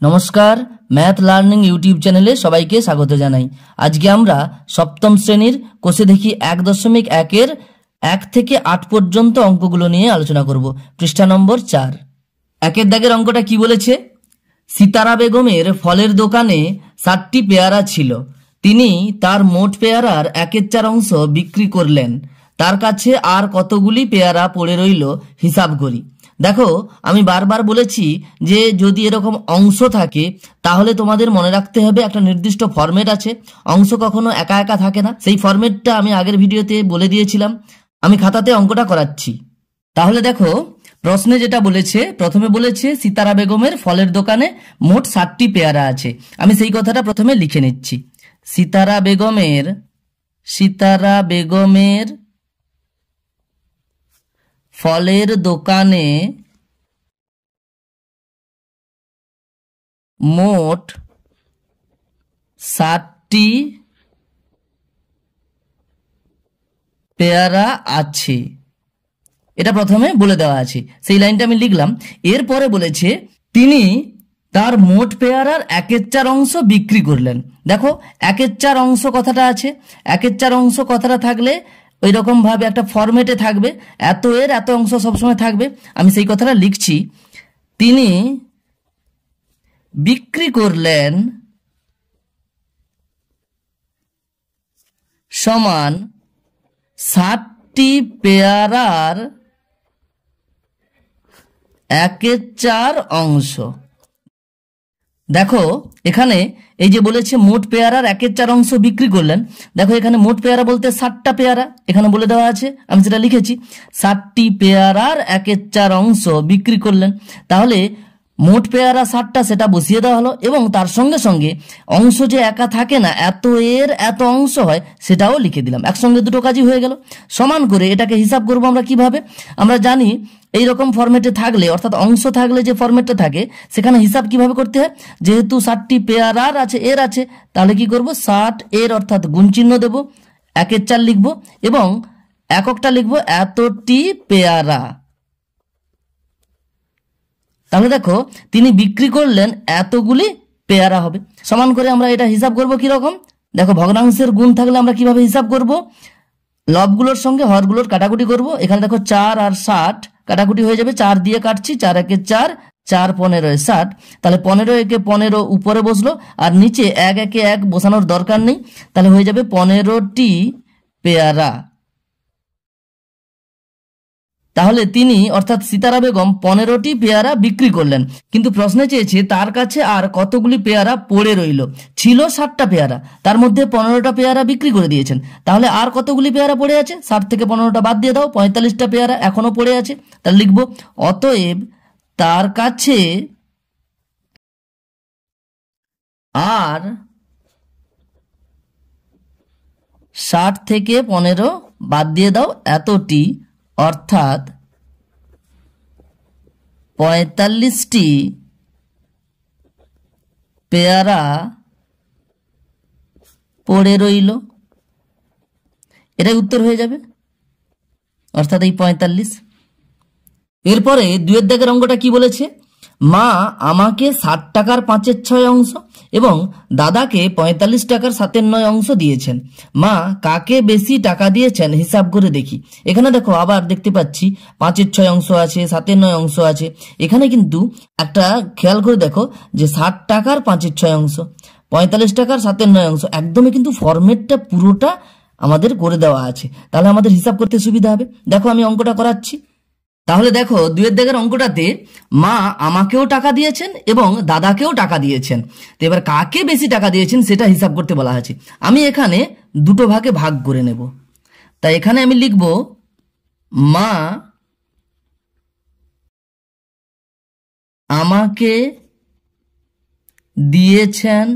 नमस्कार math learning YouTube चैनेले सबाइके स्वागत जानाई। आज के आमरा सप्तम श्रेणीर कोषे देखी 1.1 1 থেকে 8 पर्यन्त अंकगुलो निये आलोचना करब। पृष्ठा नम्बर 4 एकेर दागेर अंकटा कि बोलेछे, सीतारा बेगमेर फलेर दोकाने 7टी पेयारा छिलो, तिनी तार मोट पेयारार 1/4 अंश बिक्री करलेन, तार काछे आर कतगुली पेयारा पड़े रइलो हिसाब करी। देखो आमी बार बार बोलेছি যে যদি এরকম অংশ থাকে তাহলে তোমাদের মনে রাখতে হবে একটা নির্দিষ্ট ফরম্যাট আছে। অংশ কখনো একা একা থাকে না, সেই ফরম্যাটটা আমি আগের ভিডিওতে বলে দিয়েছিলাম। আমি খাতাতে অঙ্কটা করাচ্ছি। তাহলে দেখো প্রশ্নে যেটা বলেছে, প্রথমে বলেছে সিতারা বেগমের ফলের দোকানে মোট 7টি পেয়ারা আছে। আমি সেই কথাটা প্রথমে লিখে নিচ্ছি। সিতারা বেগমের फलेर दोकाने मोट 7टी पेयारा आछे, এটা প্রথমে বলে দেওয়া আছে, সেই লাইনটা আমি লিখলাম। এরপরে বলেছে তিনি তার মোট পেয়ারার 1/4 অংশ বিক্রি করলেন। দেখো 1/4 অংশ কথাটা আছে, 1/4 অংশ কথাটা থাকলে ওই রকম ভাবে একটা ফরম্যাটে থাকবে, এত এর এত অংশ সবসময় থাকবে। আমি সেই কথাটা লিখছি, তিনি বিক্রি করলেন সমান 7টি পেয়ারার 1/4 অংশ। দেখো এখানে এই যে বলেছে মোট পেয়ারার 1/4 অংশ বিক্রি করলেন। দেখো এখানে মোট পেয়ারা বলতে 7টা পেয়ারা এখানে বলে দেওয়া আছে, আমি সেটা লিখেছি 7টি পেয়ারার 1/4 অংশ বিক্রি করলেন। তাহলে মোট পেয়ারা 7টা সেটা বসিয়ে দেওয়া হলো, এবং তার সঙ্গে সঙ্গে অংশ যে একা থাকে না, এত এর এত অংশ হয় সেটাও লিখে দিলাম। একসঙ্গে দুটো কাজই হয়ে গেল। সমান করে এটাকে হিসাব করব আমরা কিভাবে? আমরা জানি এই রকম ফরম্যাটে থাকলে, অর্থাৎ অংশ থাকলে যে ফরম্যাটটা থাকে সেখানে হিসাব কিভাবে করতে হয়। যেহেতু 7টি পেয়ারার আছে, এর আছে, তাহলে কি করব, 60 এর অর্থাৎ গুণ চিহ্ন দেব, 1/4 লিখব এবং এককটা লিখব এতটি পেয়ারা। তাহলে দেখো তিনি বিক্রি করলেন এতগুলি পেয়ারা হবে। সমান করে আমরা এটা হিসাব করব কি রকম? দেখো ভগ্নাংশের গুণ থাকলে আমরা কিভাবে হিসাব করব, লবগুলোর সঙ্গে হরগুলোর কাটাকুটি করব। এখানে দেখো 4 আর 60 কাটাকুটি হয়ে যাবে, 4 দিয়ে কাটছি, 4 একে 4, 4 15 60। তাহলে 15 একে 15 উপরে বসলো, আর নিচে 1 একে 1 বসানোর দরকার নেই, তাহলে হয়ে যাবে 15টি পেয়ারা। তাহলে তিনি অর্থাৎ সিতারা বেগম 15টি পেয়ারা বিক্রি করলেন, কিন্তু প্রশ্নে চেয়েছে তার কাছে আর কতগুলি পেয়ারা পড়ে রইল। ছিল 7টা পেয়ারা, তার মধ্যে 15টা পেয়ারা বিক্রি করে দিয়েছেন, তাহলে আর কতগুলি পেয়ারা পড়ে আছে? 60 থেকে 15টা বাদ দিয়ে দাও, 45টা পেয়ারা এখনো পড়ে আছে। তাহলে লিখবো অতএব তার কাছে আর 60 থেকে 15 বাদ দিয়ে দাও এতটি, অর্থাৎ 45টি পেয়ারা পড়ে রইল। এটাই উত্তর হয়ে যাবে, অর্থাৎ এই 45। এরপরে 2 দাগের অঙ্কটা কি বলেছে, মা আমাকে 60 টাকার 5/6 অংশ এবং দাদাকে 45 টাকার 7/9 অংশ দিয়েছেন। মা কাকে বেশি টাকা দিয়েছেন হিসাব করে দেখি। এখানে দেখো আবার দেখতে পাচ্ছি 5/6 অংশ আছে, 7/9 অংশ আছে। এখানে কিন্তু একটা খেয়াল করে দেখো যে 60 টাকার 5/6 অংশ, 45 টাকার 7/9 অংশ, একদমই কিন্তু ফরম্যাটটা পুরোটা আমাদের করে দেওয়া আছে, তাহলে আমাদের হিসাব করতে সুবিধা হবে। দেখো আমি অঙ্কটা করাচ্ছি। তাহলে দেখো 2 দাগের অঙ্কটাতে মা আমাকেও টাকা দিয়েছেন এবং দাদাকেও টাকা দিয়েছেন। তো এবার কাকে বেশি টাকা দিয়েছেন সেটা হিসাব করতে বলা আছে। আমি এখানে দুটো ভাগে ভাগ করে নেব, তাই এখানে আমি লিখব মা আমাকে দিয়েছেন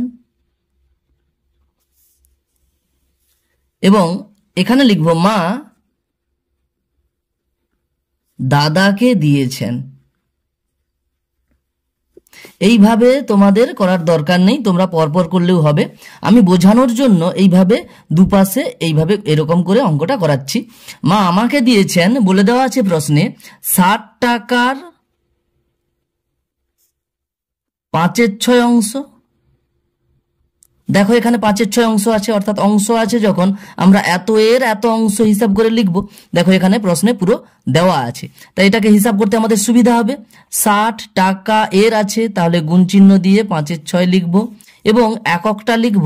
এবং এখানে লিখব মা দাদাকে দিয়েছেন। এইভাবে তোমাদের করার দরকার নেই, তোমরা পরপর করলেও হবে। আমি বোঝানোর জন্য এইভাবে দুপাশে এইভাবে এরকম করে অঙ্কটা করাচ্ছি। মা আমাকে দিয়েছেন বলে দেওয়া আছে প্রশ্নে 60 টাকার 5/6 অংশ। দেখো এখানে 5/6 অংশ আছে, অর্থাৎ অংশ আছে যখন আমরা এত এর এত অংশ হিসাব করে লিখব। দেখো এখানে প্রশ্নে পুরো দেওয়া আছে, তাই এটাকে হিসাব করতে আমাদের সুবিধা হবে। 60 টাকা এর আছে, তাহলে গুণ চিহ্ন দিয়ে 5/6 লিখব এবং এককটা লিখব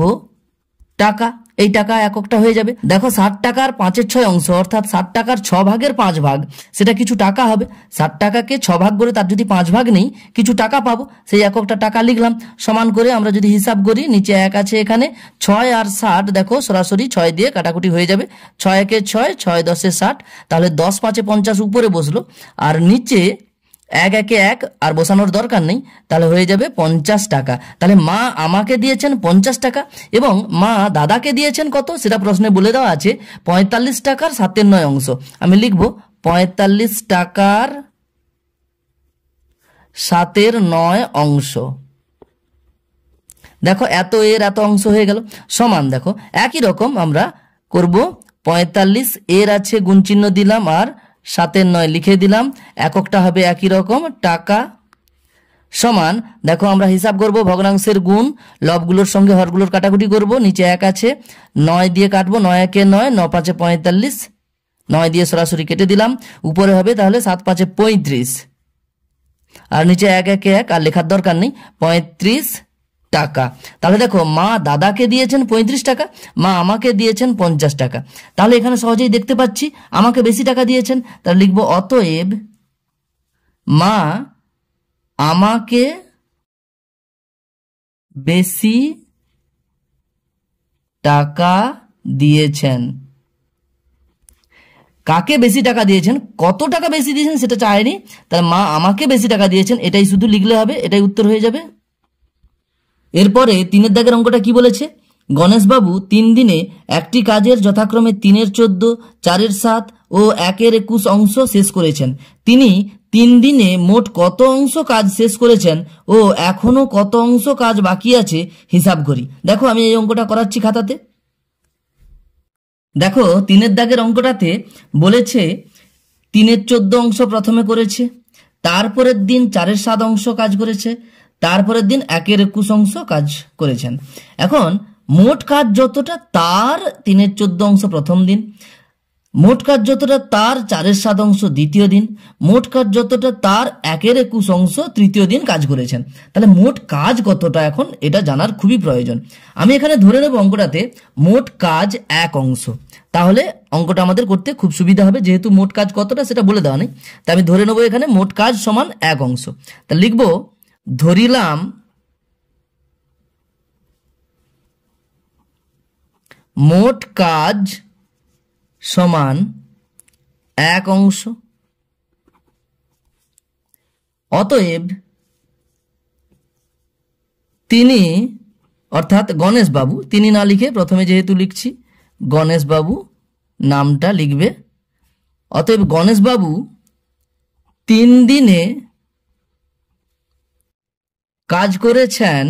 টাকা। এই টাকা এককটা হয়ে যাবে। দেখো 60 টাকার 5/6 অংশ অর্থাৎ 60 টাকার 6 ভাগের 5 ভাগ, সেটা কিছু টাকা হবে। 60 টাকাকে 6 ভাগ করে তার যদি 5 ভাগ নেই, কিছু টাকা পাবো, সেই এককটা টাকা লিখলাম। সমান করে আমরা যদি হিসাব করি, নিচে 1 আছে, এখানে 6 আর 60 দেখো সরাসরি 6 দিয়ে কাটাকুটি হয়ে যাবে। 6 একে 6, 6 10 60, তাহলে 10 5 50 উপরে বসলো, আর নিচে 1 একে 1 আর বসানোর দরকার নেই, তাহলে হয়ে যাবে 50 টাকা। তাহলে মা আমাকে দিয়েছেন 50 টাকা এবং মা দাদাকে দিয়েছেন কত, সেটা প্রশ্নে বলে দেওয়া আছে 45 টাকার 7/9 অংশ। আমি লিখব 45 টাকার 7/9 অংশ। দেখো এত এর এত অংশ হয়ে গেল। সমান দেখো একই রকম আমরা করব, 45 এর আছে, গুণ চিহ্ন দিলাম আর 7/9 লিখে দিলাম, এককটা হবে একই রকম টাকা। সমান দেখো আমরা হিসাব করব ভগ্নাংশের গুণ, লবগুলোর সঙ্গে হরগুলোর কাটাকুটি করব। নিচে 1 আছে, 9 দিয়ে কাটবো, 9 একে 9, 9 5 45, 9 দিয়ে সরাসরি কেটে দিলাম। উপরে হবে তাহলে 7 5 35, আর নিচে 1 একে 1 আর লেখার দরকার নেই, 35 টাকা। তাহলে দেখো মা দাদাকে দিয়েছেন 35 টাকা, মা আমাকে দিয়েছেন 50 টাকা। তাহলে এখানে সহজেই দেখতে পাচ্ছি আমাকে বেশি টাকা দিয়েছেন, তাহলে লিখবো অতএব মা আমাকে বেশি টাকা দিয়েছেন। কাকে বেশি টাকা দিয়েছেন, কত টাকা বেশি দিয়েছেন সেটা চায়নি, তাহলে মা আমাকে বেশি টাকা দিয়েছেন এটাই শুধু লিখলে হবে, এটাই উত্তর হয়ে যাবে। এরপরে 3 দাগের অঙ্কটা কি বলেছে, গণেশবাবু 3 দিনে একটি কাজের যথাক্রমে 3/14, 4/7 ও 1/21 অংশ শেষ করেছেন। তিনি 3 দিনে মোট কত অংশ কাজ শেষ করেছেন ও এখনো কত অংশ কাজ বাকি আছে হিসাব করি। দেখো আমি এই অঙ্কটা করাচ্ছি খাতাতে। দেখো 3 দাগের অঙ্কটাতে বলেছে 3/14 অংশ প্রথমে করেছে, তারপরের দিন 4/7 অংশ কাজ করেছে, তারপরের দিন 1/21 অংশ কাজ করেছেন। এখন মোট কাজ যতটা তার 3/14 অংশ প্রথম দিন, মোট কাজ যতটা তার 4/7 অংশ দ্বিতীয় দিন, মোট কাজ যতটা তার 1/21 অংশ তৃতীয় দিন কাজ করেছেন। তাহলে মোট কাজ কতটা এখন এটা জানার খুবই প্রয়োজন। আমি এখানে ধরে নেব অঙ্কটাতে মোট কাজ 1 অংশ, তাহলে অঙ্কটা আমাদের করতে খুব সুবিধা হবে, যেহেতু মোট কাজ কতটা সেটা বলে দেওয়া নেই। তাই আমি ধরে নেব এখানে মোট কাজ সমান 1 অংশ। তা লিখব ধরিলাম মোট কাজ সমান 1 অংশ। অতএব তিনি অর্থাৎ গণেশবাবু, তিনি না লিখে প্রথমে যেহেতু লিখছি গণেশবাবু নামটা লিখবে, অতএব গণেশবাবু 3 দিনে কাজ করেছেন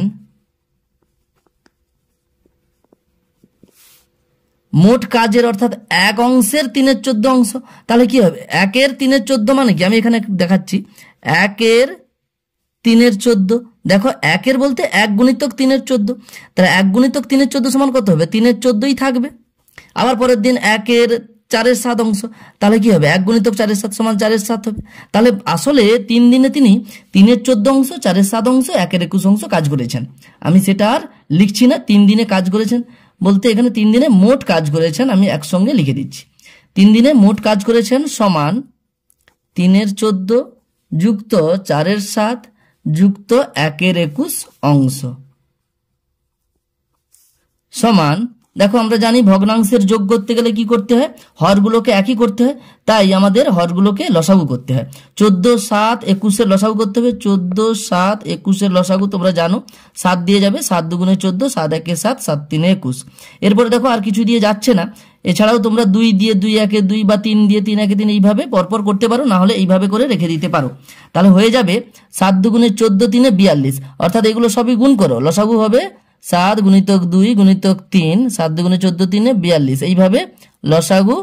মোট কাজের অর্থাৎ 1 অংশের 3/14 অংশ। তাহলে কি হবে 1 3/14 মানে কি, আমি এখানে দেখাচ্ছি 1 3/14। দেখো 1 বলতে 1 গুণিতক 3/14, তাহলে 1 গুণিতক 3/14 সমান কত হবে 3/14ই থাকবে। আবার পরের দিন 1 4/7 অংশ, তাহলে কি হবে 1 গুণিতক 4/7 সমান 4/7 হবে। তাহলে আসলে 3 দিনে তিনি 3/14 অংশ, 4/7 অংশ, 1/21 অংশ কাজ করেছেন। আমি সেটা আর লিখছি না, 3 দিনে কাজ করেছেন বলতে এখানে 3 দিনে মোট কাজ করেছেন আমি একসঙ্গে লিখে দিচ্ছি। 3 দিনে মোট কাজ করেছেন সমান 3/14 যুক্ত 4/7 যুক্ত 1/21 অংশ সমান, দেখো আমরা জানি ভগ্নাংশের যোগ করতে গেলে কি করতে হয়, হরগুলোকে একই করতে হয়, তাই আমাদের হরগুলোকে লসাগু করতে হয়। 14 7 21 লসাগু করতে হবে। 14 7 21 লসাগু তোমরা জানো, 7 দিয়ে যাবে, 7 2 14, 7 1 7, 7 3 21। এরপরে দেখো আর কিছু দিয়ে যাচ্ছে না, এছাড়াও তোমরা 2 দিয়ে 2 1 2 বা 3 দিয়ে 3 1 3 এইভাবে পরপর করতে পারো, না হলে এইভাবে করে রেখে দিতে পারো। তাহলে হয়ে যাবে 7 2 14 3 42, অর্থাৎ এগুলো সবই গুণ করো, লসাগু হবে 7 গুণিতক 2 গুণিতক 3, 7 2 14 3 42, এইভাবে লসাগু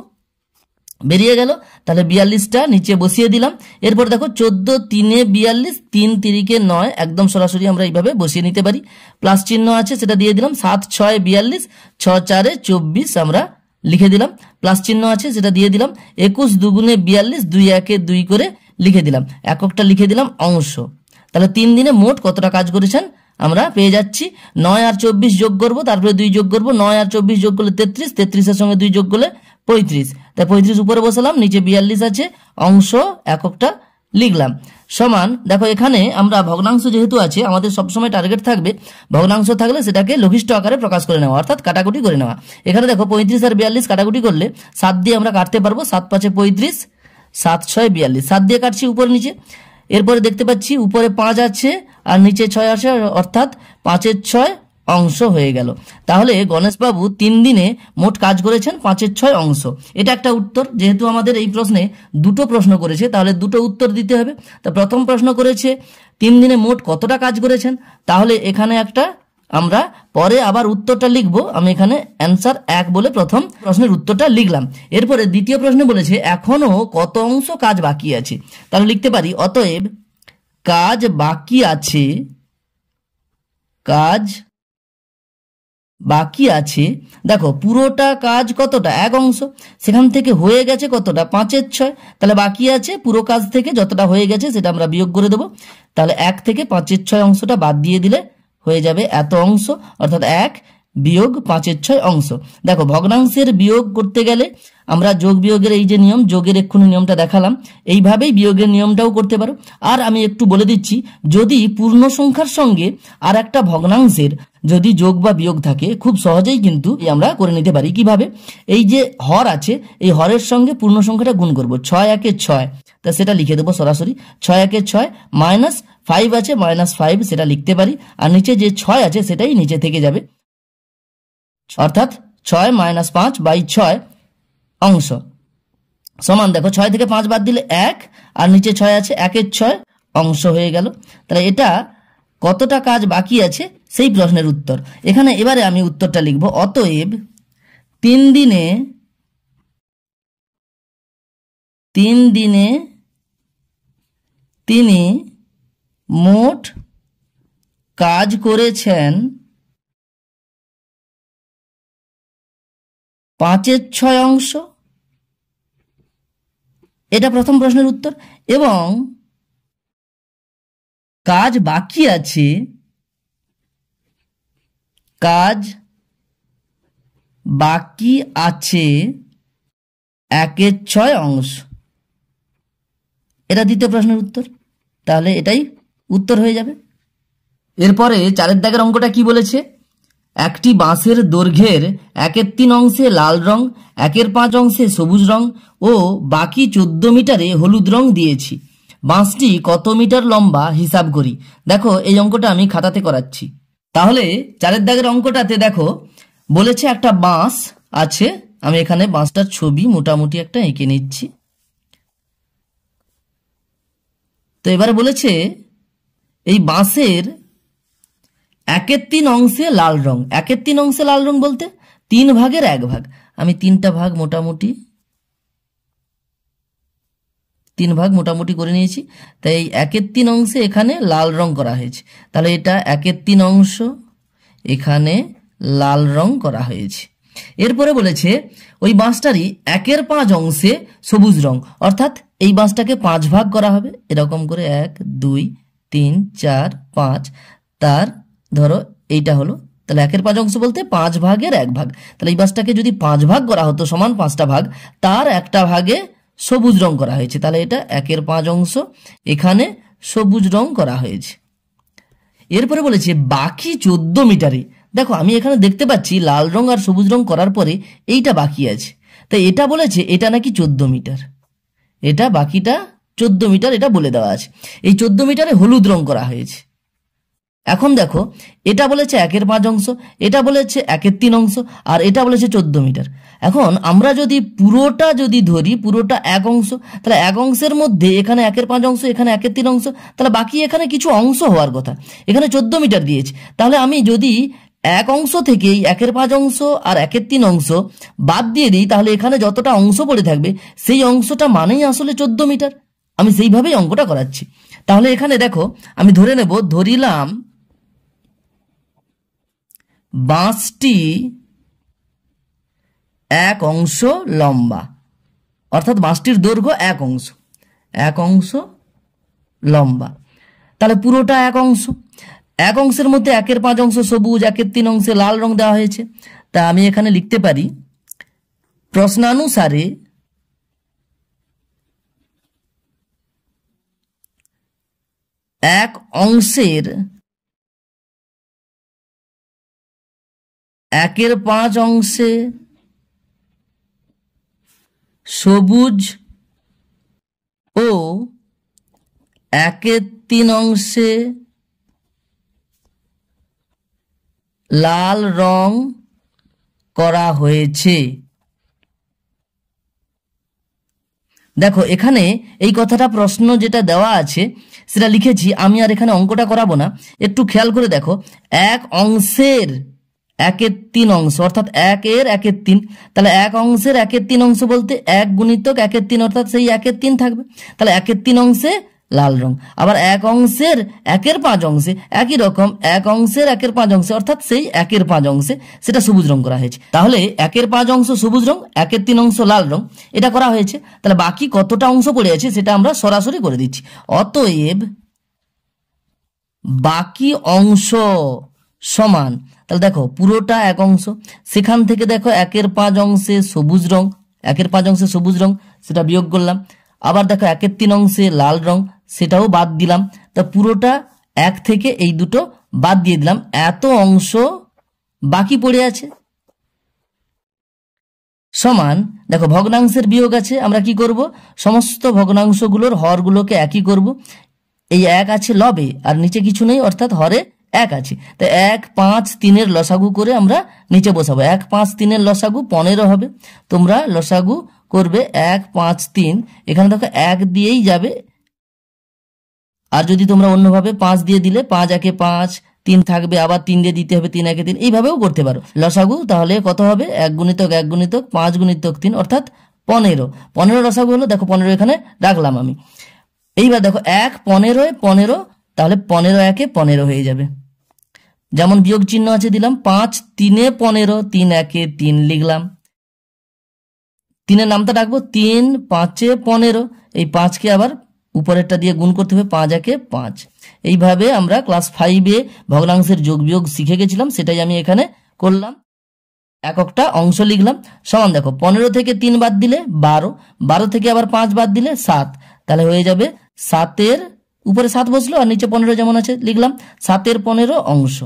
বেরিয়ে গেল। তাহলে 42টা নিচে বসিয়ে দিলাম। এরপর দেখো 14 3 42, 3 3 9, একদম সরাসরি আমরা এইভাবে বসিয়ে নিতে পারি। প্লাস চিহ্ন আছে সেটা দিয়ে দিলাম। 7 6 42, 6 4 24 আমরা লিখে দিলাম। প্লাস চিহ্ন আছে সেটা দিয়ে দিলাম। 21 2 42, 2 1 2 করে লিখে দিলাম। এককটা লিখে দিলাম অংশ। তাহলে 3 দিনে মোট কতটা কাজ করেছেন আমরা পেয়ে যাচ্ছি। 9 আর 24 যোগ করব, তারপরে 2 যোগ করব। 9 আর 24 যোগ করলে 33, 33-এর সঙ্গে 2 যোগ করলে 35। তাই 35 উপরে বসালাম, নিচে 42 আছে, অংশ এককটা লিখলাম। সমান দেখো এখানে আমরা ভগ্নাংশ যেহেতু আছে আমাদের সবসময় টার্গেট থাকবে ভগ্নাংশ থাকলে সেটাকে লঘিষ্ঠ আকারে প্রকাশ করে নেওয়া, অর্থাৎ কাটাকুটি করে নেওয়া। এখানে দেখো 35 আর 42 কাটাকুটি করলে 7 দিয়ে আমরা কাটতে পারবো। 7 5 35, 7 6 42, 7 দিয়ে কাটছি উপর নিচে। এরপরে দেখতে পাচ্ছি উপরে 5 আছে আর নিচে 6 আছে, অর্থাৎ 5-এর 6 অংশ হয়ে গেল। তাহলে গণেশবাবু 3 দিনে মোট কাজ করেছেন 5-এর 6 অংশ। এটা একটা উত্তর। যেহেতু আমাদের এই প্রশ্নে দুটো প্রশ্ন করেছে তাহলে দুটো উত্তর দিতে হবে। তা প্রথম প্রশ্ন করেছে 3 দিনে মোট কতটা কাজ করেছেন, তাহলে এখানে একটা আমরা পরে আবার উত্তরটা লিখবো। আমি এখানে অ্যান্সার 1 বলে প্রথম প্রশ্নের উত্তরটা লিখলাম। এরপরে দ্বিতীয় প্রশ্নে বলেছে এখনো কত অংশ কাজ বাকি আছে, তাহলে লিখতে পারি অতএব কাজ বাকি আছে, কাজ বাকি আছে। দেখো পুরোটা কাজ কতটা, 1 অংশ, সেখান থেকে হয়ে গেছে কতটা, 5-এর 6। তাহলে বাকি আছে পুরো কাজ থেকে যতটা হয়ে গেছে সেটা আমরা বিয়োগ করে দেবো। তাহলে 1 থেকে 5-এর 6 অংশটা বাদ দিয়ে দিলে হয়ে যাবে এত অংশ, অর্থাৎ 1 বিয়োগ 5-এর 6 অংশ। দেখো ভগ্নাংশের বিয়োগ করতে গেলে আমরা যোগ বিয়োগের এই যে নিয়ম, যোগের এক্ষুনি নিয়মটা দেখালাম, এইভাবেই বিয়োগের নিয়মটাও করতে পারো। আর আমি একটু বলে দিচ্ছি, যদি পূর্ণ সংখ্যার সঙ্গে আর একটা ভগ্নাংশের যদি যোগ বা বিয়োগ থাকে খুব সহজেই কিন্তু আমরা করে নিতে পারি। কিভাবে, এই যে হর আছে এই হরের সঙ্গে পূর্ণ সংখ্যাটা গুণ করব। 6 1 6, তা সেটা লিখে দেবো সরাসরি। 6 1 6 মাইনাস 5 আছে, -5 সেটা লিখতে পারি। আর নিচে যে 6 আছে সেটাই নিচে থেকে যাবে, অর্থাৎ 6 - 5/6 অংশ সমান। দেখো 6 থেকে 5 বাদ দিলে 1, আর নিচে 6 আছে, 1-এর 6 অংশ হয়ে গেল। তাহলে এটা কতটা কাজ বাকি আছে সেই প্রশ্নের উত্তর। এখানে এবারে আমি উত্তরটা লিখব অতএব 3 দিনে তিনি মোট কাজ করেছেন 5-এর 6 অংশ। এটা প্রথম প্রশ্নের উত্তর। এবং কাজ বাকি আছে, কাজ বাকি আছে 1-এর 6 অংশ। এটা দ্বিতীয় প্রশ্নের উত্তর। তাহলে এটাই উত্তর হয়ে যাবে। এরপরে 4-এর দাগের অঙ্কটা কি বলেছে, একটি বাঁশের দৈর্ঘ্যের 1/3 অংশে লাল রং, 1/5 অংশে সবুজ রং ও বাকি 14 মিটারে হলুদ রং দিয়েছি। বাঁশটি কত মিটার লম্বা হিসাব করি। দেখো এই অঙ্কটা আমি খাতাতে করাচ্ছি। তাহলে 4-এর দাগের অঙ্কটাতে দেখো বলেছে একটা বাঁশ আছে, আমি এখানে বাঁশটার ছবি মোটামুটি একটা এঁকে নিচ্ছি। তো এবারে বলেছে এই বাঁশের 1/3 অংশে লাল রং। 1/3 অংশে লাল রং বলতে 3 ভাগের 1 ভাগ। আমি 3টা ভাগ মোটামুটি 3 ভাগ মোটামুটি করে নিয়েছি। তাই 1/3 অংশে এখানে লাল রং করা হয়েছে। তাহলে এটা 1/3 অংশ, এখানে লাল রং করা হয়েছে। এরপরে বলেছে ওই বাঁশটারই 1/5 অংশে সবুজ রং, অর্থাৎ এই বাঁশটাকে 5 ভাগ করা হবে এরকম করে, 1 2 3 4 5। তার ধরো এইটা হলো, তাহলে 1/5 অংশ বলতে 5 ভাগের 1 ভাগ। তাহলে এই বাঁশটাকে যদি 5 ভাগ করা হতো সমান 5টা ভাগ, তার একটা ভাগে সবুজ রং করা হয়েছে। তাহলে এটা 1/5 অংশ, এখানে সবুজ রং করা হয়েছে। এরপরে বলেছে বাকি 14 মিটারে। দেখো আমি এখানে দেখতে পাচ্ছি লাল রং আর সবুজ রং করার পরে এইটা বাকি আছে, তাই এটা বলেছে এটা নাকি 14 মিটার, এটা বাকিটা 14 মিটার এটা বলে দেওয়া আছে। এই 14 মিটারে হলুদ রং করা হয়েছে। এখন দেখো এটা বলেছে 1/5 অংশ, এটা বলেছে 1/3 অংশ, আর এটা বলেছে 14 মিটার। এখন আমরা যদি পুরোটা যদি ধরি, পুরোটা 1 অংশ, তাহলে 1 অংশের মধ্যে এখানে 1/5 অংশ, এখানে 1/3 অংশ, তাহলে বাকি এখানে কিছু অংশ হওয়ার কথা। এখানে 14 মিটার দিয়েছে। তাহলে আমি যদি এক অংশ থেকে 1/5 অংশ আর 1/3 অংশ বাদ দিয়ে দিই, তাহলে এখানে যতটা অংশ পড়ে থাকবে সেই অংশটা মানেই আসলে 14 মিটার। আমি সেইভাবেই অঙ্কটা করাচ্ছি। তাহলে এখানে দেখো আমি ধরিলাম বাঁশটি 1 অংশ লম্বা, অর্থাৎ বাঁশটির দৈর্ঘ্য 1 অংশ লম্বা। তাহলে পুরোটা 1 অংশ। 1 অংশের মধ্যে 1/5 অংশ সবুজ, 1/3 অংশে লাল রং দেওয়া হয়েছে। তা আমি এখানে লিখতে পারি প্রশ্নানুসারে 1 অংশের 1/5 অংশে সবুজ ও 1/3 অংশে লাল রং করা হয়েছে। দেখো এখানে এই কথাটা প্রশ্ন যেটা দেওয়া আছে সেটা লিখেছি, আমি আর এখানে অঙ্কটা করাবো না। একটু খেয়াল করে দেখো, 1 অংশের 1/3 অংশ অর্থাৎ 1/3, তাহলে 1 অংশের 1/3 অংশ বলতে 1 গুণিতক 1/3 অর্থাৎ সেই 1/3 থাকবে। তাহলে 1/3 অংশে লাল রং। আবার 1 অংশের 1/5 অংশে একই রকম 1 অংশের 1/5 অংশে অর্থাৎ সেই 1/5 অংশে সেটা সবুজ রং করা হয়েছে। তাহলে 1/5 অংশ সবুজ রং, 1/3 অংশ লাল রং, এটা করা হয়েছে। তাহলে বাকি কতটা অংশ পড়ে আছে সেটা আমরা সরাসরি করে দিচ্ছি। অতএব বাকি অংশ সমান, তাহলে দেখো পুরোটা 1 অংশ, সেখান থেকে দেখো 1/5 অংশে সবুজ রং, 1/5 অংশে সবুজ রং সেটা বিয়োগ করলাম। আবার দেখো 1/3 অংশে লাল রং, সেটাও বাদ দিলাম। তা পুরোটা 1 থেকে এই দুটো বাদ দিয়ে দিলাম, এত অংশ বাকি পড়ে আছে। সমান দেখো ভগ্নাংশের বিয়োগ আছে, আমরা কি করব, সমস্ত ভগ্নাংশগুলোর হরগুলোকে একই করব। এই 1 আছে লবে আর নিচে কিছু নেই, অর্থাৎ হরে 1 আছে। তাই 1, 5, 3 লসাগু করে আমরা নিচে বসাবো। 1, 5, 3 লসাগু 15 হবে। তোমরা লসাগু করবে 1, 5, 3, এখানে দেখো 1 দিয়েই যাবে। আর যদি তোমরা অন্যভাবে 5 দিয়ে দিলে 5 1 5, 3 থাকবে, আবার 3 দিয়ে দিতে হবে, 3 1 3, এইভাবেও করতে পারো লসাগু। তাহলে কত হবে, 1 গুণিতক 1 গুণিতক 5 গুণিতক 3 অর্থাৎ 15 লসাগু হলো। দেখো 15 এখানে রাখলাম আমি। এইবার দেখো 1 15 15, তাহলে 15 1 15 হয়ে যাবে। যেমন বিয়োগ চিহ্ন আছে দিলাম, 5 3 15, 3 1 3 লিখলাম। 3 নামটা রাখবো, 3 5 15, এই 5কে আবার উপরেরটা দিয়ে গুণ করতে হবে, 5 1 5। এইভাবে আমরা ক্লাস 5-এ ভগ্নাংশের যোগ বিয়োগ শিখে গেছিলাম, সেটাই আমি এখানে করলাম। এককটা অংশ লিখলাম। সমান দেখো 15 থেকে 3 বাদ দিলে 12, 12 থেকে আবার 5 বাদ দিলে 7, তাহলে হয়ে যাবে 7-এর উপরে 7 বসলো আর নিচে 15 যেমন আছে লিখলাম, 7-এর 15 অংশ।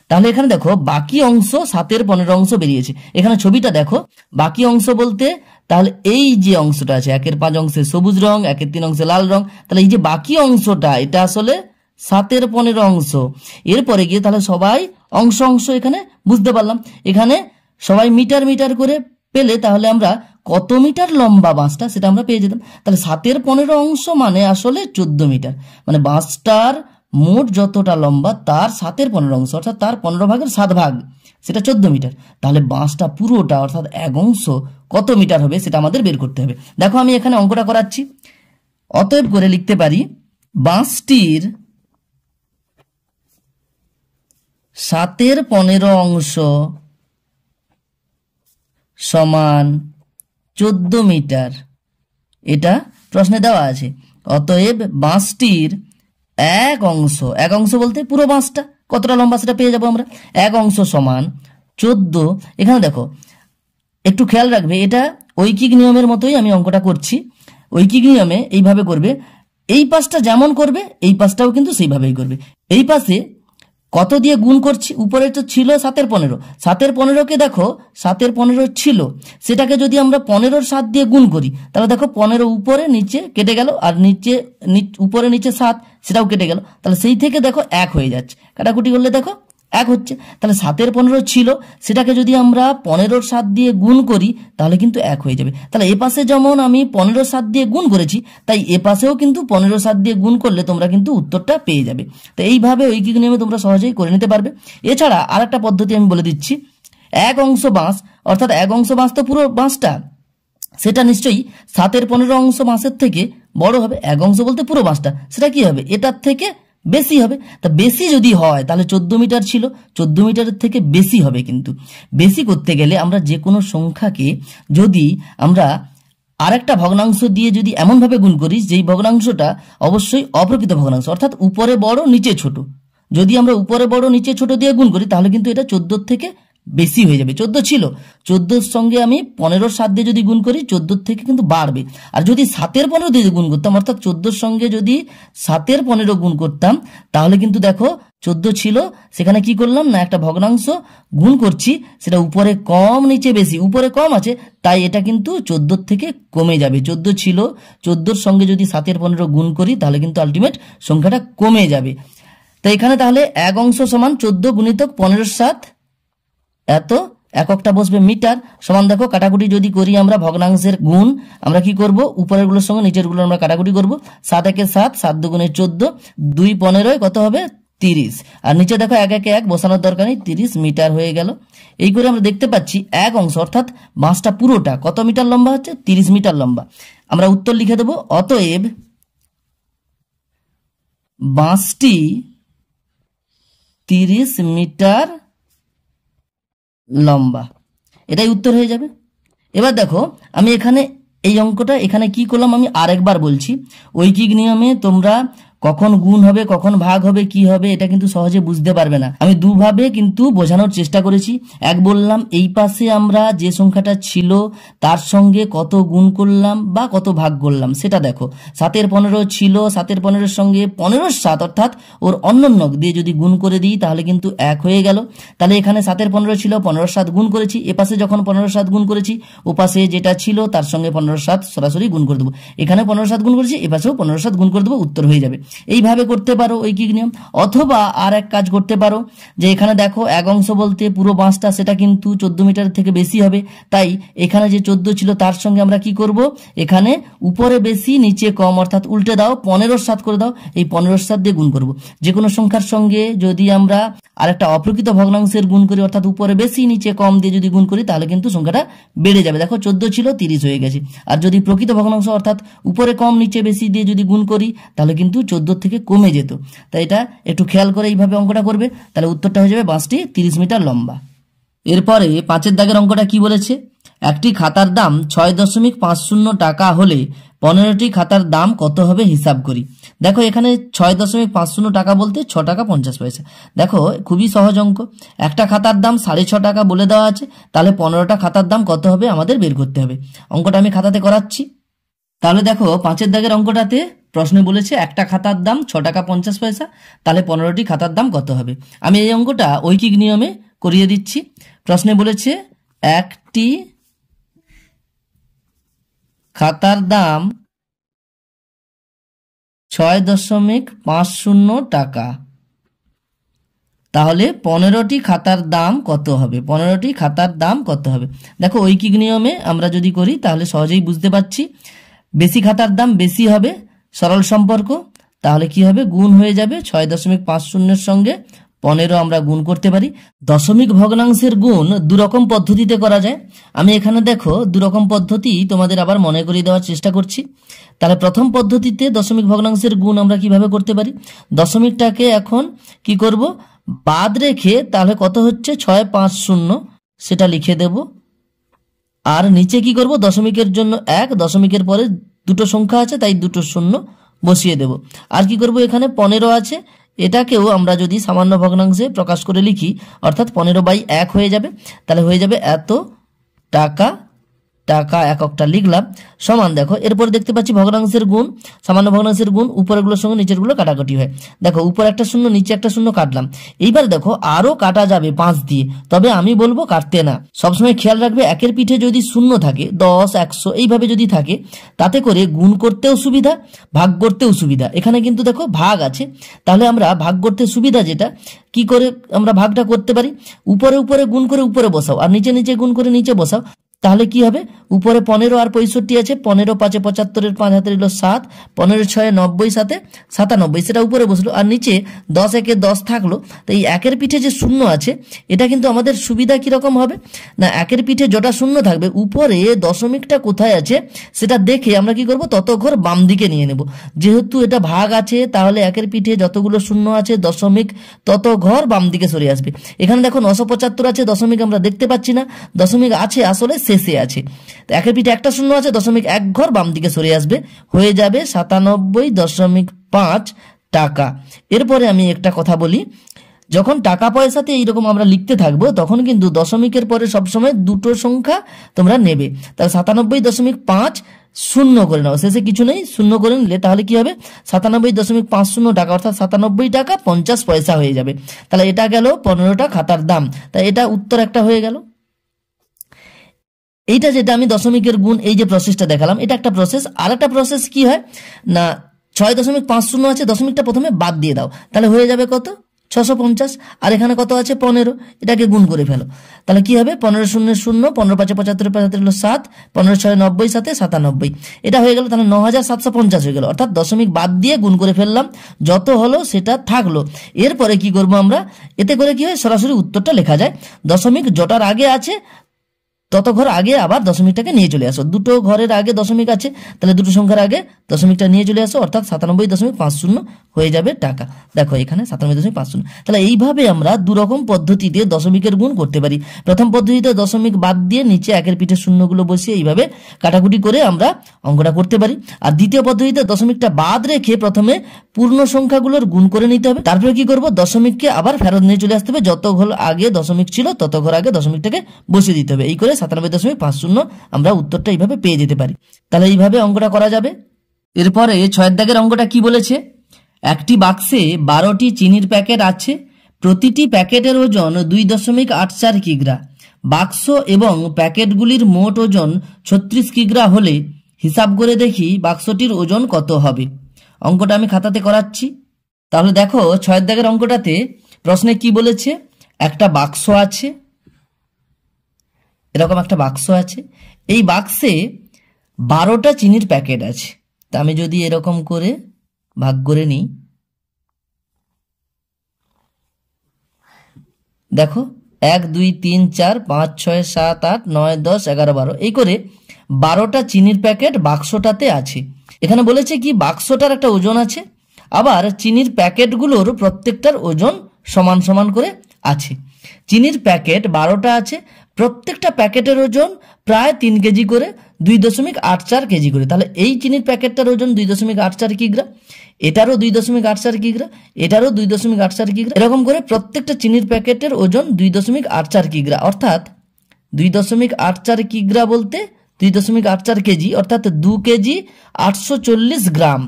তাহলে এখানে দেখো বাকি অংশ 7-এর 15 অংশ বেরিয়েছে। এখানে ছবিটা দেখো, বাকি অংশ বলতে তাহলে এই যে অংশটা আছে 1/5 অংশে সবুজ রং, 1/3 অংশে লাল রং, তাহলে এই যে বাকি অংশটা এটা আসলে 7-এর 15 অংশ। এরপরে গিয়ে তাহলে সবাই অংশ অংশ এখানে বুঝতে পারলাম। এখানে সবাই মিটার মিটার করে পেলে তাহলে আমরা কত মিটার লম্বা বাঁশটা সেটা আমরা পেয়ে যেতাম। তাহলে 7-এর 15 অংশ মানে আসলে 14 মিটার, মানে বাঁশটার মোট যতটা লম্বা তার 7-এর 15 অংশ অর্থাৎ তার 15 ভাগের 7 ভাগ, সেটা 14 মিটার। তাহলে বাঁশটা পুরোটা অর্থাৎ 1 অংশ কত মিটার হবে সেটা আমাদের বের করতে হবে। দেখো আমি এখানে অঙ্কটা করাচ্ছি। অতএব করে লিখতে পারি বাঁশটির 7-এর 15 অংশ সমান 14 মিটার, এটা প্রশ্নে দেওয়া আছে। অতএব বাঁশটির 1 অংশ বলতে পুরো বাঁশটা কতটা লম্বা সেটা পেয়ে যাবো আমরা। 1 অংশ সমান 14। এখানে দেখো একটু খেয়াল রাখবে, এটা ঐকিক নিয়মের মতোই আমি অঙ্কটা করছি। ঐকিক নিয়মে এইভাবে করবে, এই পাশটা যেমন করবে এই পাশটাও কিন্তু সেইভাবেই করবে। এই পাশে কত দিয়ে গুণ করছি, উপরে তো ছিল 7-এর 15, 7-এর 15কে দেখো 7-এর 15 ছিল, সেটাকে যদি আমরা 15-র 7 দিয়ে গুণ করি তাহলে দেখো 15 উপরে নিচে কেটে গেল, আর নিচে উপরে নিচে 7 সেটাও কেটে গেল, তাহলে সেই থেকে দেখো 1 হয়ে যাচ্ছে। কাটাকুটি করলে দেখো এক হচ্ছে। তাহলে 7-এর 15 ছিল, সেটাকে যদি আমরা 15-র 7 দিয়ে গুণ করি তাহলে কিন্তু এক হয়ে যাবে। তাহলে এ পাশে যেমন আমি 15-র 7 দিয়ে গুণ করেছি, তাই এ পাশেও কিন্তু 15-র 7 দিয়ে গুণ করলে তোমরা কিন্তু উত্তরটা পেয়ে যাবে। তো এইভাবে ঐকিক নিয়মে তোমরা সহজেই করে নিতে পারবে। এছাড়া আরেকটা পদ্ধতি আমি বলে দিচ্ছি, এক অংশ বাঁশ, অর্থাৎ এক অংশ বাঁশ তো পুরো বাঁশটা, সেটা নিশ্চয়ই 7-এর 15 অংশ বাঁশের থেকে বড় হবে। এক অংশ বলতে পুরো বাঁশটা, সেটা কি হবে, এটার থেকে বেশি হবে। তা বেশি যদি হয় তাহলে 14 মিটার ছিল, 14 মিটারের থেকে বেশি হবে। কিন্তু বেশি করতে গেলে আমরা যে কোনো সংখ্যাকে যদি আমরা আরেকটা ভগ্নাংশ দিয়ে যদি এমনভাবে গুণ করি যেই ভগ্নাংশটা অবশ্যই অপ্রকৃত ভগ্নাংশ, অর্থাৎ উপরে বড় নিচে ছোট, যদি আমরা উপরে বড় নিচে ছোট দিয়ে গুণ করি তাহলে কিন্তু এটা 14 থেকে বেশি হয়ে যাবে। 14 ছিল, 14-র সঙ্গে আমি 15-র 7 দিয়ে যদি গুণ করি 14 থেকে কিন্তু বাড়বে। আর যদি 7-এর 15 দিয়ে গুণ করতাম, অর্থাৎ 14-র সঙ্গে যদি 7-এর 15 গুণ করতাম তাহলে কিন্তু দেখো 14 ছিল, সেখানে কি করলাম না একটা ভগ্নাংশ গুণ করছি, সেটা উপরে কম নিচে বেশি, উপরে কম আছে তাই এটা কিন্তু 14 থেকে কমে যাবে। 14 ছিল, 14-র সঙ্গে যদি 7-এর 15 গুণ করি তাহলে কিন্তু আলটিমেট সংখ্যাটা কমে যাবে। তো এখানে তাহলে এক অংশ সমান 14 গুণিতক 15-র 7, এত এককটা বসবে মিটার, সমান দেখো কাটাকুটি যদি করি আমরা ভগ্নাংশের গুণ, আমরা কি করব, উপরের গুলোর সঙ্গে নিচের গুলো আমরা কাটাকুটি করব। 7 একে 7, 7 দুগুণে 14, 2 15 কত হবে 30, আর নিচে দেখো 1 একে 1 বসানোর দরকার নেই, 30 মিটার হয়ে গেল। এই করে আমরা দেখতে পাচ্ছি এক অংশ অর্থাৎ বাঁশটা পুরোটা কত মিটার লম্বা হচ্ছে, 30 মিটার লম্বা। আমরা উত্তর লিখে দেব, অতএব বাঁশটি 30 মিটার লম্বা। এটাই উত্তর হয়ে যাবে। এবার দেখো আমি এখানে এই অঙ্কটা এখানে কি করলাম আমি আরেকবার বলছি, ঐকিক নিয়মে তোমরা কখন গুণ হবে কখন ভাগ হবে কি হবে এটা কিন্তু সহজে বুঝতে পারবে না। আমি দুভাবে কিন্তু বোঝানোর চেষ্টা করেছি। এক বললাম এই পাশে আমরা যে সংখ্যাটা ছিল তার সঙ্গে কত গুণ করলাম বা কত ভাগ করলাম সেটা দেখো। 7-এর 15 ছিল, 7-এর 15-এর সঙ্গে 15-র 7 অর্থাৎ ওর অন্যান্য দিয়ে যদি গুণ করে দিই তাহলে কিন্তু এক হয়ে গেল। তাহলে এখানে 7-এর 15 ছিল, 15-র 7 গুণ করেছি, এ পাশে যখন 15-র 7 গুণ করেছি ও পাশে যেটা ছিল তার সঙ্গে 15-র 7 সরাসরি গুণ করে দেবো। এখানে 15-র 7 গুণ করেছি, এ পাশেও 15-র 7 গুণ করে দেবো, উত্তর হয়ে যাবে। এইভাবে করতে পারো ঐকিক নিয়ম। অথবা আর এক কাজ করতে পারো যে এখানে দেখো এক অংশ বলতে পুরো বাঁশটা সেটা কিন্তু 14 মিটার থেকে বেশি হবে, তাই এখানে যে 14 ছিল তার সঙ্গে আমরা কি করব, এখানে উপরে বেশি নিচে কম অর্থাৎ উল্টে দাও, 15-র 7 করে দাও, এই 15-র 7 দিয়ে গুণ করব। যে কোনো সংখ্যার সঙ্গে যদি আমরা আরেকটা অপ্রকৃত ভগ্নাংশের গুণ করি অর্থাৎ উপরে বেশি নিচে কম দিয়ে যদি গুণ করি তাহলে কিন্তু সংখ্যাটা বেড়ে যাবে। দেখো 14 ছিল 30 হয়ে গেছে। আর যদি প্রকৃত ভগ্নাংশ অর্থাৎ উপরে কম নিচে বেশি দিয়ে যদি গুণ করি তাহলে কিন্তু 14 থেকে কমে যেত। তাই এটা একটু খেয়াল করে এইভাবে অঙ্কটা করবে, তাহলে উত্তরটা হয়ে যাবে বাঁশটি 30 মিটার লম্বা। এরপরে 5-এর দাগের অঙ্কটা কি বলেছে, একটি খাতার দাম 6.50 টাকা হলে 15টি খাতার দাম কত হবে হিসাব করি। দেখো এখানে 6.50 টাকা বলতে 6 টাকা 50 পয়সা। দেখো খুবই সহজ অঙ্ক, একটা খাতার দাম 6.5 টাকা বলে দেওয়া আছে, তাহলে 15টা খাতার দাম কত হবে আমাদের বের করতে হবে। অঙ্কটা আমি খাতাতে করাচ্ছি। তাহলে দেখো 5-এর দাগের অঙ্কটাতে প্রশ্নে বলেছে একটা খাতার দাম 6 টাকা 50 পয়সা, তাহলে 15টি খাতার দাম কত হবে। আমি এই অঙ্কটা ঐকিক নিয়মে করিয়ে দিচ্ছি। প্রশ্নে বলেছে একটি খাতার দাম 6.50 টাকা, তাহলে 15টি খাতার দাম কত হবে, 15টি খাতার দাম কত হবে। দেখো ঐকিক নিয়মে আমরা যদি করি তাহলে সহজেই বুঝতে পারছি, বেশি খাতার দাম বেশি হবে, সরল সম্পর্ক, তাহলে কি হবে গুণ হয়ে যাবে 6.50-এর সঙ্গে 15 আমরা গুণ করতে পারি। দশমিক ভগ্নাংশের গুণ দুরকম পদ্ধতিতে করা যায়। আমি এখানে দেখো দুরকম পদ্ধতি তোমাদের আবার মনে করিয়ে দেওয়ার চেষ্টা করছি। তাহলে প্রথম পদ্ধতিতে দশমিক ভগ্নাংশের গুণ আমরা কিভাবে করতে পারি, দশমিকটাকে এখন কি করব বাদ রেখে তাহলে কত হচ্ছে 650 সেটা লিখে দেব, আর নিচে কি করব দশমিকের জন্য 1, দশমিকের পরে দুটো সংখ্যা আছে তাই দুটো শূন্য বসিয়ে দেব। আর কি করব এখানে 15 আছে, এটাকেও আমরা যদি সামান্য ভগ্নাংশে প্রকাশ করে লিখি অর্থাৎ 15/1 হয়ে যাবে, তাহলে হয়ে যাবে এত টাকা টাকা এককটা লিখলাম, সমান দেখো এরপরে দেখতে পাচ্ছি ভগ্নাংশের গুণ, সামান্য ভগ্নাংশের গুণ, উপরেরগুলোর সঙ্গে নিচেরগুলো কাটাকাটি হয়। দেখো উপরে একটা শূন্য নিচে একটা শূন্য কাটলাম। এইবার দেখো আরো কাটা যাবে 5 দিয়ে, তবে আমি বলবো কাটতে না। সবসময় খেয়াল রাখবে একের পিঠে যদি শূন্য থাকে 10, 100 এইভাবে যদি থাকে, তাতে করে গুণ করতেও সুবিধা, ভাগ করতেও সুবিধা। এখানে কিন্তু দেখো ভাগ আছে, তাহলে আমরা ভাগ করতে সুবিধা যেটা, কি করে আমরা ভাগটা করতে পারি, উপরে উপরে গুণ করে উপরে বসাও আর নিচে নিচে গুণ করে নিচে বসাও। তাহলে কি হবে, উপরে 15 আর 65 আছে, 15 5 75, 5 হাতে রইল 7, 15 6 90, 7 97, সেটা উপরে বসলো। আর নিচে 10 একে 10 থাকলো। তো এই একের পিঠে যে শূন্য আছে, এটা কিন্তু আমাদের সুবিধা কিরকম হবে না, একের পিঠে যটা শূন্য থাকবে উপরে দশমিকটা কোথায় আছে সেটা দেখে আমরা কি করব, তত ঘর বাম দিকে নিয়ে নেব। যেহেতু এটা ভাগ আছে, তাহলে একের পিঠে যতগুলো শূন্য আছে দশমিক তত ঘর বাম দিকে সরে আসবে। এখানে দেখো 975 আছে, দশমিক আমরা দেখতে পাচ্ছি না, দশমিক আছে আসলে শেষে আছে। তো একের পিঠে একটা শূন্য আছে, দশমিক এক ঘর বাম দিকে সরে আসবে, হয়ে যাবে 97.5 টাকা। এরপরে আমি একটা কথা বলি, যখন টাকা পয়সাতে এইরকম আমরা লিখতে থাকবো, তখন কিন্তু দশমিকের পরে সবসময় দুটো সংখ্যা তোমরা নেবে। তাহলে 97.5 শূন্য করে নাও, শেষে কিছু নেই, শূন্য করে নিলে তাহলে কি হবে, 97.50 টাকা, অর্থাৎ 97 টাকা 50 পয়সা হয়ে যাবে। তাহলে এটা গেল 15টা খাতার দাম। তাই এটা উত্তর একটা হয়ে গেল। এইটা যেটা আমি দশমিকের গুণ, এই যে প্রসেসটা দেখালাম, এটা একটা প্রসেস। আর একটা প্রসেস কি হয় না, 6.50 আছে, দশমিকটা প্রথমে বাদ দিয়ে দাও, তাহলে হয়ে যাবে কত, 650। আর এখানে কত আছে 15, এটাকে গুণ করে ফেলো, তাহলে কি হবে, 15 0 0, 15 5 75, 5 7, 15 6 90, 7 97, এটা হয়ে গেল। তাহলে 9750 হয়ে গেল, অর্থাৎ দশমিক বাদ দিয়ে গুণ করে ফেললাম, যত হলো সেটা থাকলো। এরপরে কি করবো আমরা, এতে করে কি হয়, সরাসরি উত্তরটা লেখা যায়। দশমিক যটার আগে আছে তত ঘর আগে আবার দশমিকটাকে নিয়ে চলে আসো, দুটো ঘরের আগে দশমিক আছে, তাহলে দুটো সংখ্যার আগে দশমিকটা নিয়ে চলে আসো, অর্থাৎ 97.50 হয়ে যাবে টাকা। দেখো এখানে 97.50। তাহলে এইভাবে আমরা দুরকম পদ্ধতিতে দশমিকের গুণ করতে পারি। প্রথম পদ্ধতিতে দশমিক বাদ দিয়ে নিচে একের পিঠে শূন্যগুলো বসিয়ে এইভাবে কাটাকুটি করে আমরা অঙ্কটা করতে পারি। আর দ্বিতীয় পদ্ধতিতে দশমিকটা বাদ রেখে প্রথমে পূর্ণ সংখ্যাগুলোর গুণ করে নিতে হবে, তারপরে কি করব, দশমিককে আবার ফেরত নিয়ে চলে আসতে হবে, যত ঘর আগে দশমিক ছিল তত ঘর আগে দশমিকটাকে বসিয়ে দিতে হবে। এই করে 97.50 আমরা উত্তরটা এইভাবে পেয়ে যেতে পারি। তাহলে এইভাবে অঙ্কটা করা যাবে। এরপরে 6 দাগের অঙ্কটা কি বলেছে, একটি বাক্সে 12টি চিনির প্যাকেট আছে, প্রতিটি প্যাকেটের ওজন 2.84 কিগ্রা। বাক্স এবং প্যাকেটগুলির মোট ওজন 36 কিগ্রা হলে হিসাব করে দেখি বাক্সটির ওজন কত হবে। অঙ্কটা আমি খাতাতে করাচ্ছি। তাহলে দেখো 6 দাগের অঙ্কটাতে প্রশ্নে কি বলেছে, একটা বাক্স আছে, এরকম একটা বাক্স আছে, এই বাক্সে 12টা চিনির প্যাকেট আছে। তা আমি যদি এরকম করে ভাগ করে নিই, দেখো 1 2 3 4 5 6 7 8 9 10 11 12, এই করে 12টা চিনির প্যাকেট বাক্সটাতে আছে। এখানে বলেছে কি বাক্সটার একটা ওজন আছে, আবার চিনির প্যাকেটগুলোর প্রত্যেকটার ওজন সমান সমান করে আছে। চিনির প্যাকেট 12টা আছে, প্রত্যেকটা প্যাকেটের ওজন প্রায় 3 কেজি করে, 2.84 কেজি করে। তাহলে এই চিনির প্যাকেটটার ওজন 2.84 কিগ্রা, এটারও 2.84 কিগ্রা, এটারও 2.84 কিগ্রা, এরকম করে প্রত্যেকটা চিনির প্যাকেটের ওজন 2.84 কিগ্রা, অর্থাৎ 2.84 কিগ্রা বলতে 2.84 কেজি, অর্থাৎ 2 কেজি 840 গ্রাম।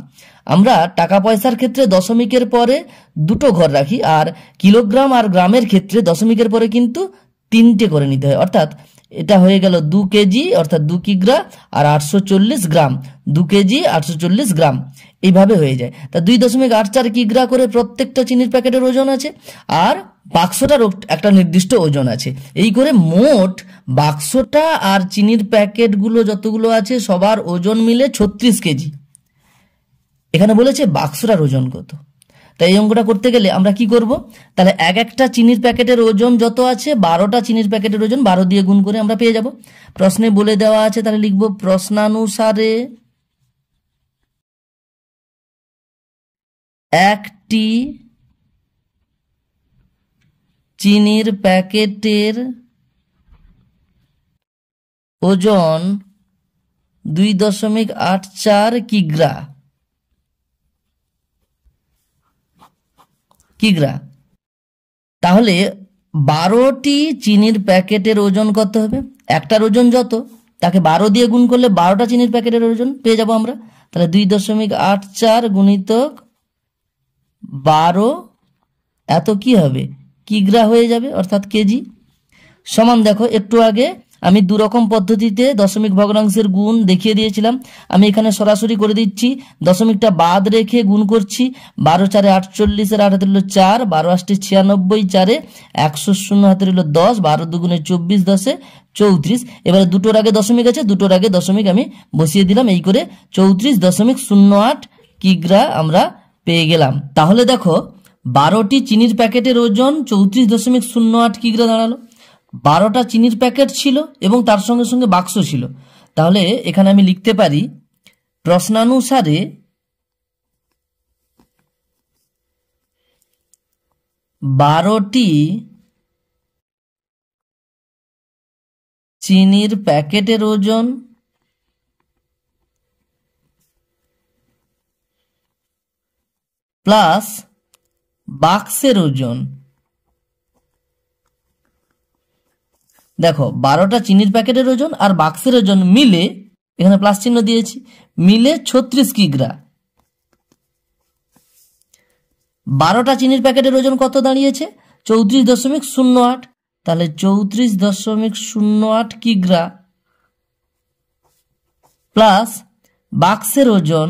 আমরা টাকা পয়সার ক্ষেত্রে দশমিকের পরে দুটো ঘর রাখি, আর কিলোগ্রাম আর গ্রামের ক্ষেত্রে দশমিকের পরে কিন্তু 3টে করে নিতে হয়, অর্থাৎ এটা হয়ে গেল 2 কেজি, অর্থাৎ 2 কিগ্রা, আর 840 গ্রাম, 2 কেজি 840 গ্রাম, এইভাবে হয়ে যায়। তা 2.84 কিগ্রা করে প্রত্যেকটা চিনির প্যাকেটের ওজন আছে, আর বাক্সটার একটা নির্দিষ্ট ওজন আছে। এই করে মোট বাক্সটা আর চিনির প্যাকেটগুলো যতগুলো আছে সবার ওজন মিলে 36 কেজি। এখানে বলেছে বাক্সটার ওজন কত। তাই এই অঙ্কটা করতে গেলে আমরা কি করব, তাহলে একটা চিনির প্যাকেটের ওজন যত আছে, 12টা চিনির প্যাকেটের ওজন 12 দিয়ে গুণ করে আমরা পেয়ে যাব। প্রশ্নে বলে দেওয়া আছে, তাহলে লিখব প্রশ্নানুসারে একটি চিনির প্যাকেটের ওজন 2.84 কিগ্রা। তাহলে 12টি চিনির প্যাকেটের ওজন কত হবে, একটার ওজন যত তাকে 12 দিয়ে গুণ করলে 12টা চিনির প্যাকেটের ওজন পেয়ে যাব আমরা। তাহলে 2.84 গুণিতক 12 এত কি হবে, কিগ্রা হয়ে যাবে, অর্থাৎ কেজি। সমান দেখো একটু আগে আমি দুরকম পদ্ধতিতে দশমিক ভগ্নাংশের গুণ দেখিয়ে দিয়েছিলাম, আমি এখানে সরাসরি করে দিচ্ছি। দশমিকটা বাদ রেখে গুণ করছি। 12 4 48 এর 8 হাতে রইল 4, 12 8 96, 4 100 হাতে রইল 10, 12 দুগুণে 24, 10 34। এবারে দুটোর আগে দশমিক আছে, দুটোর আগে দশমিক আমি বসিয়ে দিলাম, এই করে 34.08 কিগ্রা আমরা পেয়ে গেলাম। তাহলে দেখো 12টি চিনির প্যাকেটের ওজন 34.08 কিগ্রা দাঁড়ালো। 12টা চিনির প্যাকেট ছিল এবং তার সঙ্গে সঙ্গে বাক্স ছিল। তাহলে এখানে আমি লিখতে পারি প্রশ্নানুসারে 12টি চিনির প্যাকেটের ওজন প্লাস বাক্সের ওজন। দেখো 12টা চিনির প্যাকেটের ওজন আর বাক্সের ওজন মিলে, এখানে প্লাস চিহ্ন দিয়েছি, মিলে 36 কিগ্রা। 12টা চিনির প্যাকেটের ওজন কত দাঁড়িয়েছে? 34.08। তাহলে 34.08 কিগ্রা প্লাস বাক্সের ওজন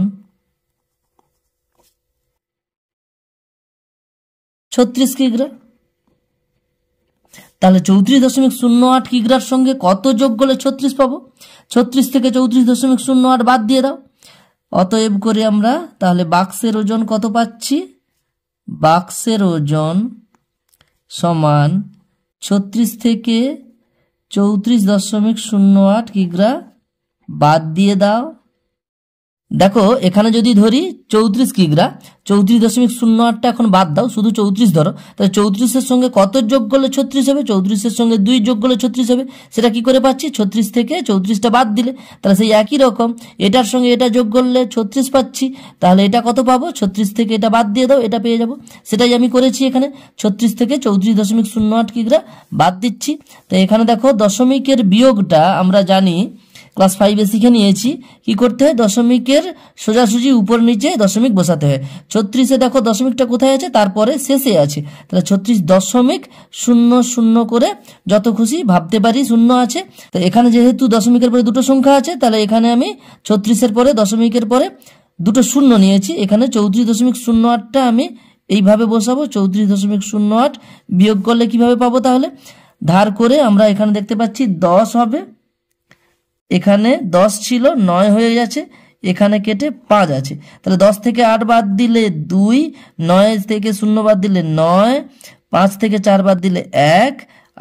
36 কিগ্রা। তাহলে 34.08 কিগ্রার সঙ্গে কত যোগ করলে 36 পাবো? 36 থেকে 34.08 বাদ দিয়ে দাও। অতএব করে আমরা তাহলে বাক্সের ওজন কত পাচ্ছি? বাক্সের ওজন সমান 36 থেকে 34.08 কিগ্রা বাদ দিয়ে দাও। দেখো এখানে যদি ধরি 34 কিগ্রা, 34.08টা এখন বাদ দাও, শুধু 34 ধরো। তাহলে 34-এর সঙ্গে কত যোগ করলে 36 হবে? 34-এর সঙ্গে 2 যোগ করলে 36 হবে। সেটা কি করে পাচ্ছি? 36 থেকে 34টা বাদ দিলে, তাহলে সেই একই রকম এটার সঙ্গে এটা যোগ করলে 36 পাচ্ছি। তাহলে এটা কত পাবো? 36 থেকে এটা বাদ দিয়ে দাও, এটা পেয়ে যাব। সেটাই আমি করেছি এখানে, 36 থেকে 34.08 কিগ্রা বাদ দিচ্ছি। তো এখানে দেখো দশমিকের বিয়োগটা আমরা জানি, ক্লাস 5-এ শিখে নিয়েছি কি করতে হয়। দশমিকের সোজাসুজি উপর নিচে দশমিক বসাতে হয়। 36-এ দেখো দশমিকটা কোথায় আছে? তারপরে শেষে আছে। তাহলে 36.00 করে যত খুশি ভাবতে পারি শূন্য আছে। তো এখানে যেহেতু দশমিকের পরে দুটো সংখ্যা আছে, তাহলে এখানে আমি 36-এর পরে দশমিকের পরে দুটো শূন্য নিয়েছি। এখানে 34.08টা আমি এইভাবে বসাবো। 34.08 বিয়োগ করলে কিভাবে পাবো? তাহলে ধার করে আমরা এখানে দেখতে পাচ্ছি 10 হবে। এখানে 10 ছিল, 9 হয়ে গেছে, এখানে কেটে 5 আছে। তাহলে 10 থেকে 8 বাদ দিলে 2, 9 থেকে 0 বাদ দিলে 9, 5 থেকে 4 বাদ দিলে 1,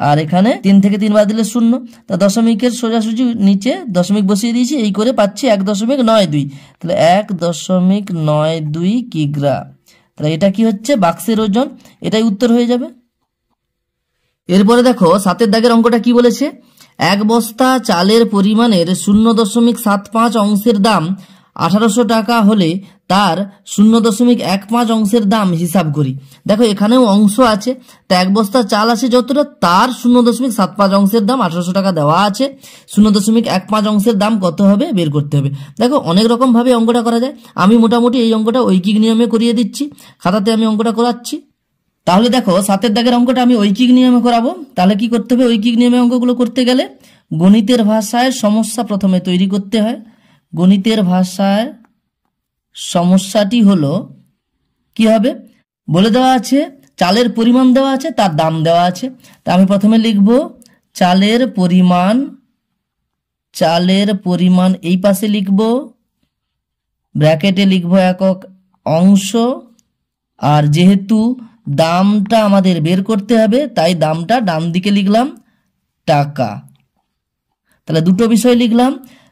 আর এখানে 3 থেকে 3 বাদ দিলে 0। তা দশমিকের সোজাসুজি নিচে দশমিক বসিয়ে দিয়েছি, এই করে পাচ্ছি 1.92। তাহলে 1.92 কিগ্রা। তাহলে এটা কি হচ্ছে? বাক্সের ওজন। এটাই উত্তর হয়ে যাবে। এরপরে দেখো 7-এর দাগের অঙ্কটা কি বলেছে? এক বস্তা চালের পরিমাণের 0.75 অংশের দাম 1800 টাকা হলে তার 0.15 অংশের দাম হিসাব করি। দেখো এখানেও অংশ আছে, তা এক বস্তা চাল আছে যতটা, তার 0.75 অংশের দাম 1800 টাকা দেওয়া আছে। 0.15 অংশের দাম কত হবে বের করতে হবে। দেখো অনেক রকম ভাবে অঙ্কটা করা যায়। আমি মোটামুটি এই অঙ্কটা ঐকিক নিয়মে করিয়ে দিচ্ছি, খাতাতে আমি অঙ্কটা করাচ্ছি। তাহলে দেখো 7-এর দাগের অঙ্কটা আমি ঐকিক নিয়মে করাবো। তাহলে কি করতে হবে? ঐকিক নিয়মে অঙ্কগুলো করতে গেলে গণিতের ভাষায় সমস্যা প্রথমে তৈরি করতে হয়। গণিতের ভাষায় সমস্যাটি হলো কি হবে? বলে দেওয়া আছে চালের পরিমাণ দেওয়া আছে, তার দাম দেওয়া আছে। তা আমি প্রথমে লিখব চালের পরিমাণ। চালের পরিমাণ এই পাশে লিখব, ব্র্যাকেটে লিখব একক অংশ, আর যেহেতু দামটা আমাদের বের করতে হবে তাই দামটা ডান দিকে লিখলাম টাকা। তাহলে দুটো বিষয় লিখলাম,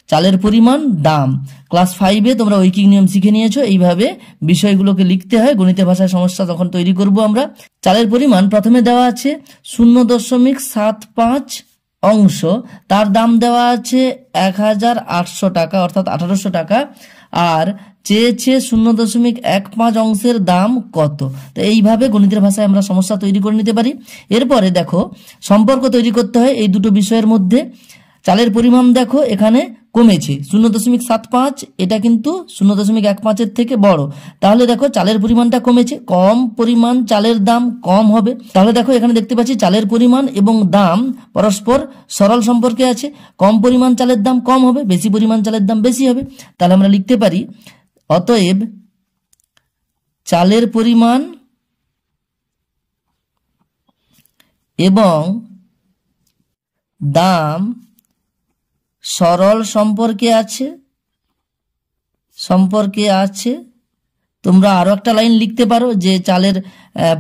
চালের পরিমাণ, দাম। ক্লাস 5-এ তোমরা ঐকিক নিয়ম শিখে নিয়েছো, এইভাবে বিষয়গুলোকে লিখতে হয়। গণিতের ভাষায় সমস্যা তখন তৈরি করব আমরা। চালের পরিমাণ প্রথমে দেওয়া আছে 0.75 অংশ, তার দাম দেওয়া আছে 1800 টাকা অর্থাৎ 1800 টাকা, আর চেয়েছে 0.15 অংশের দাম কত। তো এইভাবে গণিতের ভাষায় আমরা সমস্যা তৈরি করে নিতে পারি। এরপরে দেখো সম্পর্ক তৈরি করতে হয় এই দুটো বিষয়ের মধ্যে। চালের পরিমাণ দেখো এখানে কমেছে 0.75, এটা কিন্তু 0.15-এর থেকে বড়। তাহলে দেখো চালের পরিমাণটা কমেছে, কম পরিমাণ চালের দাম কম হবে। তাহলে দেখো এখানে দেখতে পাচ্ছি চালের পরিমাণ এবং দাম পরস্পর সরল সম্পর্কে আছে। কম পরিমাণ চালের দাম কম হবে, বেশি পরিমাণ চালের দাম বেশি হবে। তাহলে আমরা লিখতে পারি অতএব চালের পরিমাণ এবং দাম সরল সম্পর্কে আছে। তোমরা আরো একটা লাইন লিখতে পারো যে চালের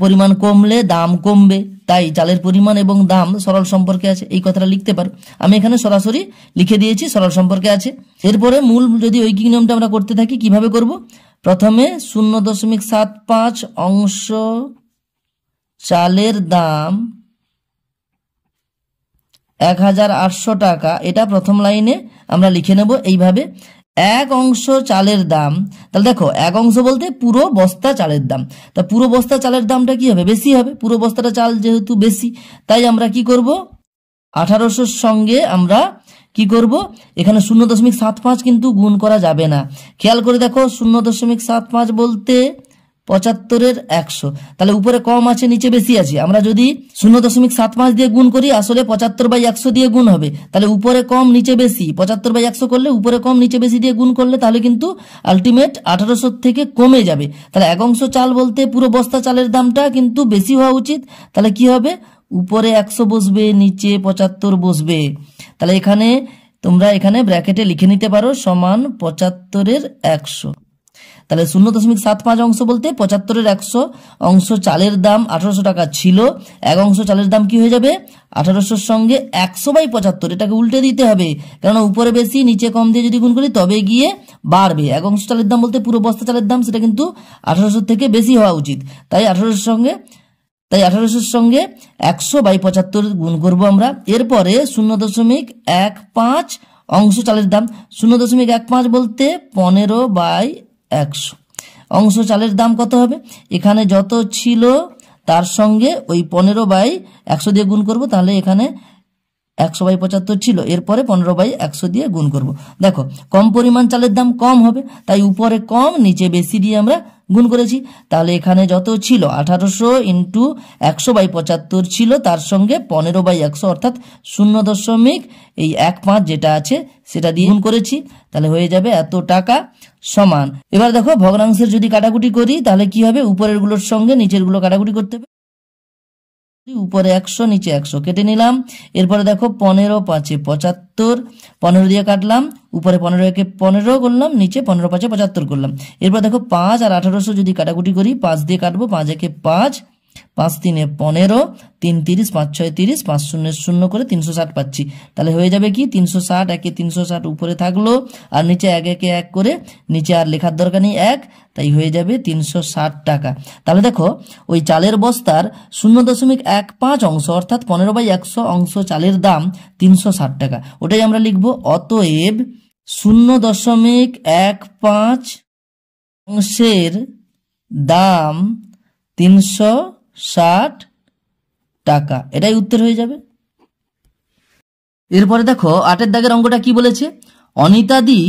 পরিমাণ কমলে দাম কমবে, তাই চালের পরিমাণ এবং দাম সরল সম্পর্কে আছে, এই কথাটা লিখতে পারো। আমি এখানে সরাসরি লিখে দিয়েছি সরল সম্পর্কে আছে। এরপরে মূল যদি ঐকিক নিয়মটা আমরা করতে থাকি, কিভাবে করব? প্রথমে 0.75 অংশ চালের দাম 1800 টাকা, এটা প্রথম লাইনে আমরা লিখে নেব এইভাবে। এক অংশ চালের দাম, তাহলে দেখো এক অংশ বলতে পুরো বস্তা চালের দাম, তা পুরো বস্তা চালের দামটা কি হবে? বেশি হবে, পুরো বস্তাটা চাল যেহেতু বেশি, তাই আমরা কি করব? 1800-র সঙ্গে আমরা কি করব? এখানে 0.75 কিন্তু গুণ করা যাবে না। খেয়াল করে দেখো 0.75 বলতে 75-এর 100, তাহলে উপরে কম আছে নিচে বেশি আছে। আমরা যদি 0.75 দিয়ে গুণ করি আসলে 75/100 দিয়ে গুণ হবে, তাহলে উপরে কম নিচে বেশি, 75/100 করলে উপরে কম নিচে বেশি দিয়ে গুণ করলে তাহলে কিন্তু আলটিমেট 1800 থেকে কমে যাবে। তাহলে এক অংশ চাল বলতে পুরো বস্তা চালের দামটা কিন্তু বেশি হওয়া উচিত। তাহলে কি হবে? উপরে 100 বসবে, নিচে 75 বসবে। তাহলে এখানে তোমরা এখানে ব্র্যাকেটে লিখে নিতে পারো সমান 75-এর 100। তাহলে 0.75 অংশ বলতে 75-এর 100 অংশ চালের দাম 1800 টাকা ছিল। এক অংশ চালের দাম কি হয়ে যাবে? 1800-র সঙ্গে 100/75, এটাকে উল্টে দিতে হবে, কারণ উপরে বেশি নিচে কম দিয়ে যদি গুণ করি তবে গিয়ে বাড়বে। এক অংশ চালের দাম বলতে পুরো বস্তা চালের দাম, সেটা কিন্তু 1800 থেকে বেশি হওয়া উচিত। তাই 1800-র সঙ্গে 100/75 গুণ করব আমরা। এরপরে 0.15 অংশ চালের দাম, 0.15 বলতে 15/100 অংশ চালের দাম কত হবে? এখানে যত ছিল তার সঙ্গে ওই 15/100 দিয়ে গুণ করব, তাহলে এখানে 100/75 ছিল, এরপরে 15/100 দিয়ে গুণ করব। দেখো কম পরিমাণ চালের দাম কম হবে, তাই উপরে কম নিচে বেশি দিয়ে আমরা গুণ করেছি। তাহলে এখানে যত ছিল 1800 ইন্টু 100/75 ছিল, তার সঙ্গে 15/100 অর্থাৎ 0.15 যেটা আছে সেটা দিয়ে গুণ করেছি, তাহলে হয়ে যাবে এত টাকা সমান। এবার দেখো ভগ্নাংশের যদি কাটাকুটি করি তাহলে কি হবে? উপরের গুলোর সঙ্গে নিচের গুলো কাটাকুটি করতে হবে। উপরে 100 নিচে 100 কেটে নিলাম। এরপরে দেখো 15×5 75, 15 দিয়ে কাটলাম, উপরে 15-একে 15 করলাম, নিচে 15×5 75 করলাম। এরপর দেখো 5 আর 1800 যদি কাটাকুটি করি 5 দিয়ে কাটবো, 5-একে 5, 5×3 15, 3×30 5×6 30, 5×0 করে 360 পাচ্ছি। তাহলে হয়ে যাবে কি 360, একে 360 উপরে থাকলো, আর নিচে 1-একে 1 করে, নিচে আর লেখার দরকার নেই 1, তাই হয়ে যাবে 360 টাকা। তাহলে দেখো ওই চালের বস্তার 0.15 অংশ অর্থাৎ 15/100 অংশ চালের দাম 360 টাকা, ওটাই আমরা লিখবো। অতএব 0.15 অংশের দাম 360 টাকা, এটাই উত্তর হয়ে যাবে। এরপরে দেখো 8-এর দাগের অঙ্কটা কি বলেছে? অনিতাদি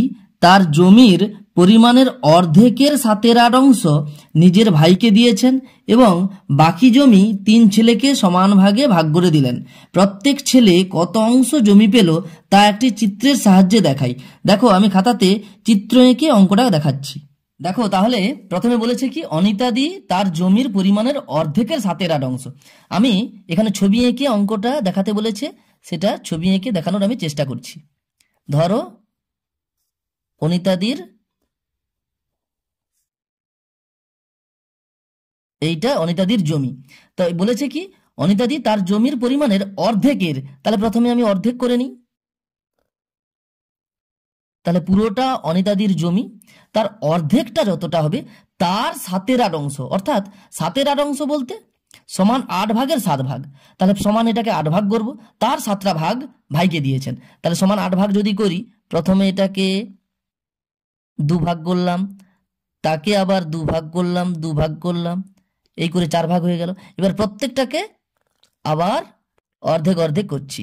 তার জমির পরিমাণের অর্ধেকের 7/8 অংশ নিজের ভাইকে দিয়েছেন এবং বাকি জমি 3 ছেলেকে সমান ভাগে ভাগ করে দিলেন। প্রত্যেক ছেলে কত অংশ জমি পেল তা একটি চিত্রের সাহায্যে দেখাই। দেখো আমি খাতাতে চিত্র এঁকে অঙ্কটা দেখাচ্ছি। দেখো তাহলে প্রথমে বলেছে কি অনিতাদি তার জমির পরিমাণের অর্ধেকের 7/8 অংশ। আমি এখানে ছবি এঁকে অঙ্কটা দেখাতে বলেছে, সেটা ছবি এঁকে দেখানোর আমি চেষ্টা করছি। ধরো অনিতাদির এইটা অনিতাদির জমি, তো বলেছে কি অনিতাদি তার জমির পরিমাণের অর্ধেকের, তাহলে প্রথমে আমি অর্ধেক করে নিই। তাহলে পুরোটা অনিতাদির জমি, তার অর্ধেকটা যতটা হবে তার 7/8 অংশ, অর্থাৎ 7/8 অংশ বলতে সমান 8 ভাগের 7 ভাগ, তাহলে সমান এটাকে 8 ভাগ করব, তার 7টা ভাগ ভাইকে দিয়েছেন, তাহলে সমান 8 ভাগ যদি করি, প্রথমে এটাকে 2 ভাগ করলাম, তাকে আবার 2 ভাগ করলাম, 2 ভাগ করলাম, এই করে 4 ভাগ হয়ে গেল। এবার প্রত্যেকটাকে আবার অর্ধেক অর্ধেক করছি।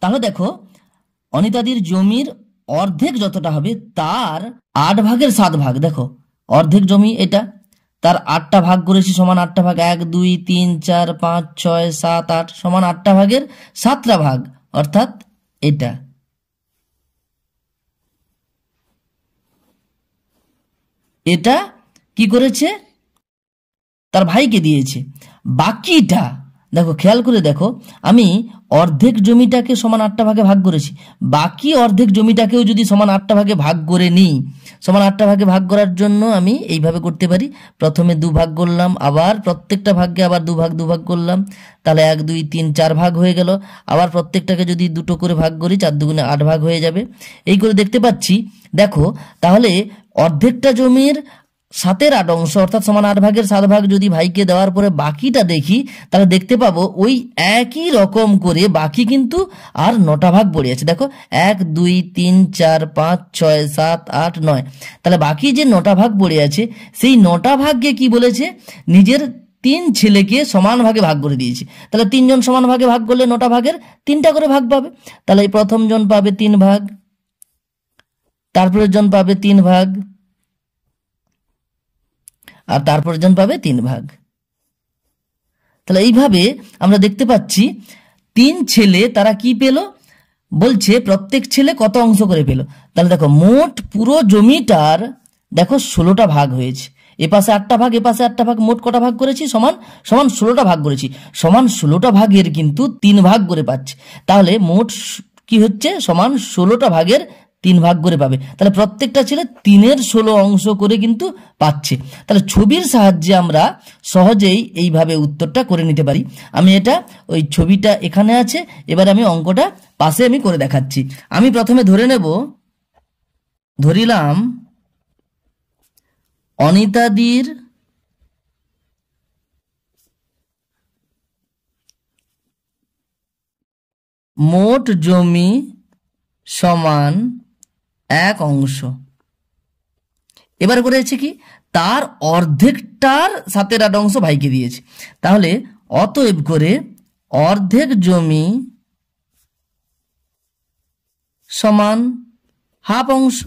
তাহলে দেখো অনিতাদির জমির অর্ধেক যতটা হবে তার 8 ভাগের 7 ভাগ, দেখো অর্ধেক জমি এটা, তার 8টা ভাগ করেছি সমান 8টা ভাগ, 1 2 3 4 5 6 7 8 সমান 8টা ভাগের 7টা ভাগ, অর্থাৎ এটা। এটা কি করেছে, তার ভাইকে দিয়েছে। বাকিটা দেখো খেয়াল করে দেখো, আমি অর্ধেক জমিটাকে সমান 8টা ভাগে ভাগ করেছি, বাকি অর্ধেক জমিটাকেও যদি সমান 8টা ভাগে ভাগ করে নিই, সমান 8টা ভাগে ভাগ করার জন্য আমি এইভাবে করতে পারি, প্রথমে 2 ভাগ করলাম, আবার প্রত্যেকটা ভাগকে আবার 2 ভাগ করলাম, তাহলে 1 2 3 4 ভাগ হয়ে গেল। আবার প্রত্যেকটাকে যদি 2টো করে ভাগ করি, 4 2 8 ভাগ হয়ে যাবে। এই করে দেখতে পাচ্ছি, দেখো তাহলে অর্ধেকটা জমির 7-এর 8 অংশ অর্থাৎ সমান 8 ভাগের 7 ভাগ যদি ভাইকে দেওয়ার পরে বাকিটা দেখি, তাহলে দেখতে পাবো ওই একই রকম করে বাকি কিন্তু আর 9টা ভাগ পড়ে আছে। দেখো 1 2 3 4 5 6 7 8 9, তাহলে বাকি যে 9টা ভাগ পড়ে আছে সেই 9টা ভাগকে কি বলেছে, নিজের 3 ছেলেকে সমান ভাগে ভাগ করে দিয়েছে। তাহলে 3 জন সমান ভাগে ভাগ করলে 9টা ভাগের 3টা করে ভাগ পাবে। তাহলে এই প্রথম জন পাবে 3 ভাগ, তারপরের জন পাবে 3 ভাগ, আর তারপর জন পাবে 3 ভাগ। তাহলে এইভাবে আমরা দেখতে পাচ্ছি 3 ছেলে তারা কি পেল, বলছে প্রত্যেক ছেলে কত অংশ করে পেল। তাহলে দেখো মোট পুরো জমিটার দেখো 16টা ভাগ হয়েছে, এপাশে 8টা ভাগ এপাশে 8টা ভাগ, মোট কটা ভাগ করেছি, সমান 16টা ভাগ করেছি, সমান 16টা ভাগের কিন্তু 3 ভাগ করে পাচ্ছে। তাহলে মোট কি হচ্ছে, সমান 16টা ভাগের 3 ভাগ করে পাবে। তাহলে প্রত্যেকটা ছেলে 3-এর 16 অংশ করে কিন্তু পাচ্ছে। তাহলে ছবির সাহায্যে আমরা সহজেই এইভাবে উত্তরটা করে নিতে পারি। আমি এটা ওই ছবিটা এখানে আছে, এবার আমি অঙ্কটা পাশে আমি করে দেখাচ্ছি। আমি প্রথমে ধরিলাম অনিতাদির মোট জমি সমান 1 অংশ। এবার করেছে কি, তার অর্ধেকটার 7-এর 8 অংশ ভাইকে দিয়েছে। তাহলে অতএব করে অর্ধেক জমি সমান হাফ অংশ।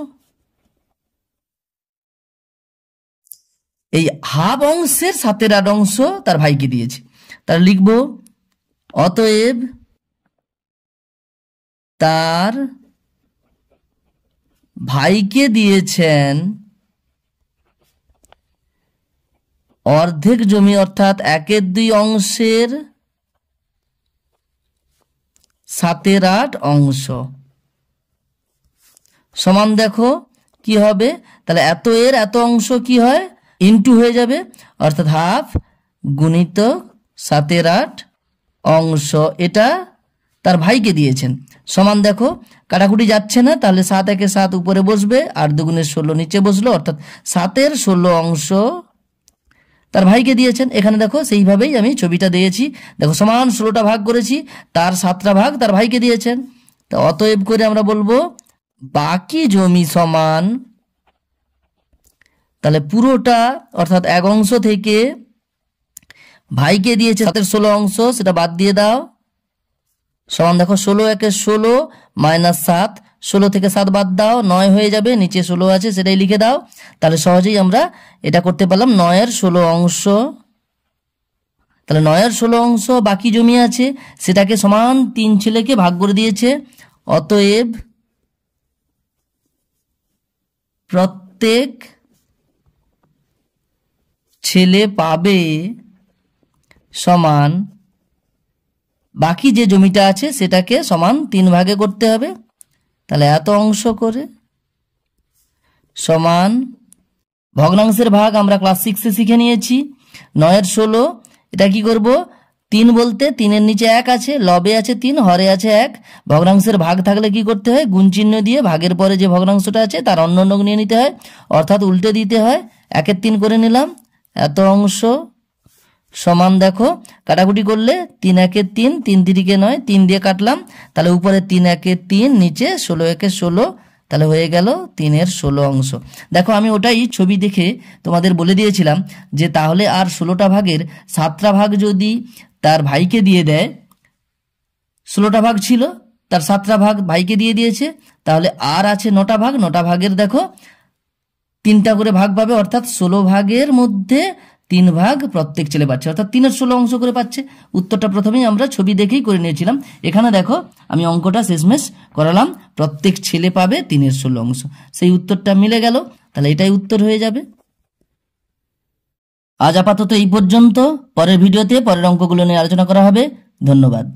এই হাফ অংশের 7-এর 8 অংশ তার ভাইকে দিয়েছে। তাহলে লিখব অতএব তার ভাইকে দিয়েছেন অর্ধেক জমি অর্থাৎ 1/2 অংশের 7-এর 8 অংশ সমান, দেখো কি হবে, তাহলে এত এর এত অংশ কি হয়, ইনটু হয়ে যাবে, অর্থাৎ হাফ গুণিতক 7-এর 8 অংশ, এটা তার ভাইকে দিয়েছেন, সমান দেখো কাটাকুটি যাচ্ছে না, তাহলে 7 1 7 উপরে বসবে আর 2 গুণে 16 নিচে বসলো, অর্থাৎ 7-এর 16 অংশ তার ভাইকে দিয়েছেন। এখানে দেখো সেইভাবেই আমি ছবিটা দিয়েছি, দেখো সমান 16টা ভাগ করেছি, তার 7টা ভাগ তার ভাইকে দিয়েছেন। তো অতএব করে আমরা বলবো বাকি জমি সমান, তাহলে পুরোটা অর্থাৎ 1 অংশ থেকে ভাইকে দিয়েছে 7-এর 16 অংশ, সেটা বাদ দিয়ে দাও, সমান দেখো 16 1 16 মাইনাস 7, 16 থেকে 7 বাদ দাও 9 হয়ে যাবে, নিচে 16 আছে সেটাই লিখে দাও। তাহলে সহজেই আমরা এটা করতে পারলাম 9-এর 16 অংশ। তাহলে 9-এর 16 অংশ বাকি জমি আছে, সেটাকে সমান 3 ছেলেকে ভাগ করে দিয়েছে। অতএব প্রত্যেক ছেলে পাবে সমান বাকি যে জমিটা আছে সেটাকে সমান 3 ভাগে করতে হবে, তাহলে এত অংশ করে সমান ভগ্নাংশের ভাগ আমরা ক্লাস 6-এ শিখে নিয়েছি। 9-এর 16 এটা কি করব, 3 বলতে 3-এর নিচে 1 আছে, লবে আছে 3, হরে আছে 1, ভগ্নাংশের ভাগ থাকলে কি করতে হয়, গুণ চিহ্ন দিয়ে ভাগের পরে যে ভগ্নাংশটা আছে তার অন্য অন্য নিয়ে নিতে হয়, অর্থাৎ উল্টে দিতে হয়। 1-এর 3 করে নিলাম, এত অংশ সমান দেখো কাটাকুটি করলে 3 1 3, 3 3 9, 3 দিয়ে কাটলাম, তাহলে উপরে 3 1 3, নিচে 16 1 16, তাহলে হয়ে গেল 3-এর 16 অংশ। দেখো আমি ওটাই ছবি দেখে তোমাদের বলে দিয়েছিলাম যে তাহলে আর 16টা ভাগের 7টা ভাগ যদি তার ভাইকে দিয়ে দেয়, 16টা ভাগ ছিল তার 7টা ভাগ ভাইকে দিয়ে দিয়েছে, তাহলে আর আছে 9টা ভাগ। 9টা ভাগের দেখো 3টা করে ভাগ পাবে, অর্থাৎ 16 ভাগের মধ্যে 3 ভাগ প্রত্যেক ছেলে পাচ্ছে, অর্থাৎ 3-এর 16 অংশ করে পাচ্ছে। উত্তরটা প্রথমেই আমরা ছবি দেখেই করে নিয়েছিলাম। এখানে দেখো আমি অঙ্কটা শেষমেশ করালাম, প্রত্যেক ছেলে পাবে 3-এর 16 অংশ, সেই উত্তরটা মিলে গেল, তাহলে এটাই উত্তর হয়ে যাবে। আজ আপাতত এই পর্যন্ত, পরের ভিডিওতে পরের অঙ্কগুলো নিয়ে আলোচনা করা হবে। ধন্যবাদ।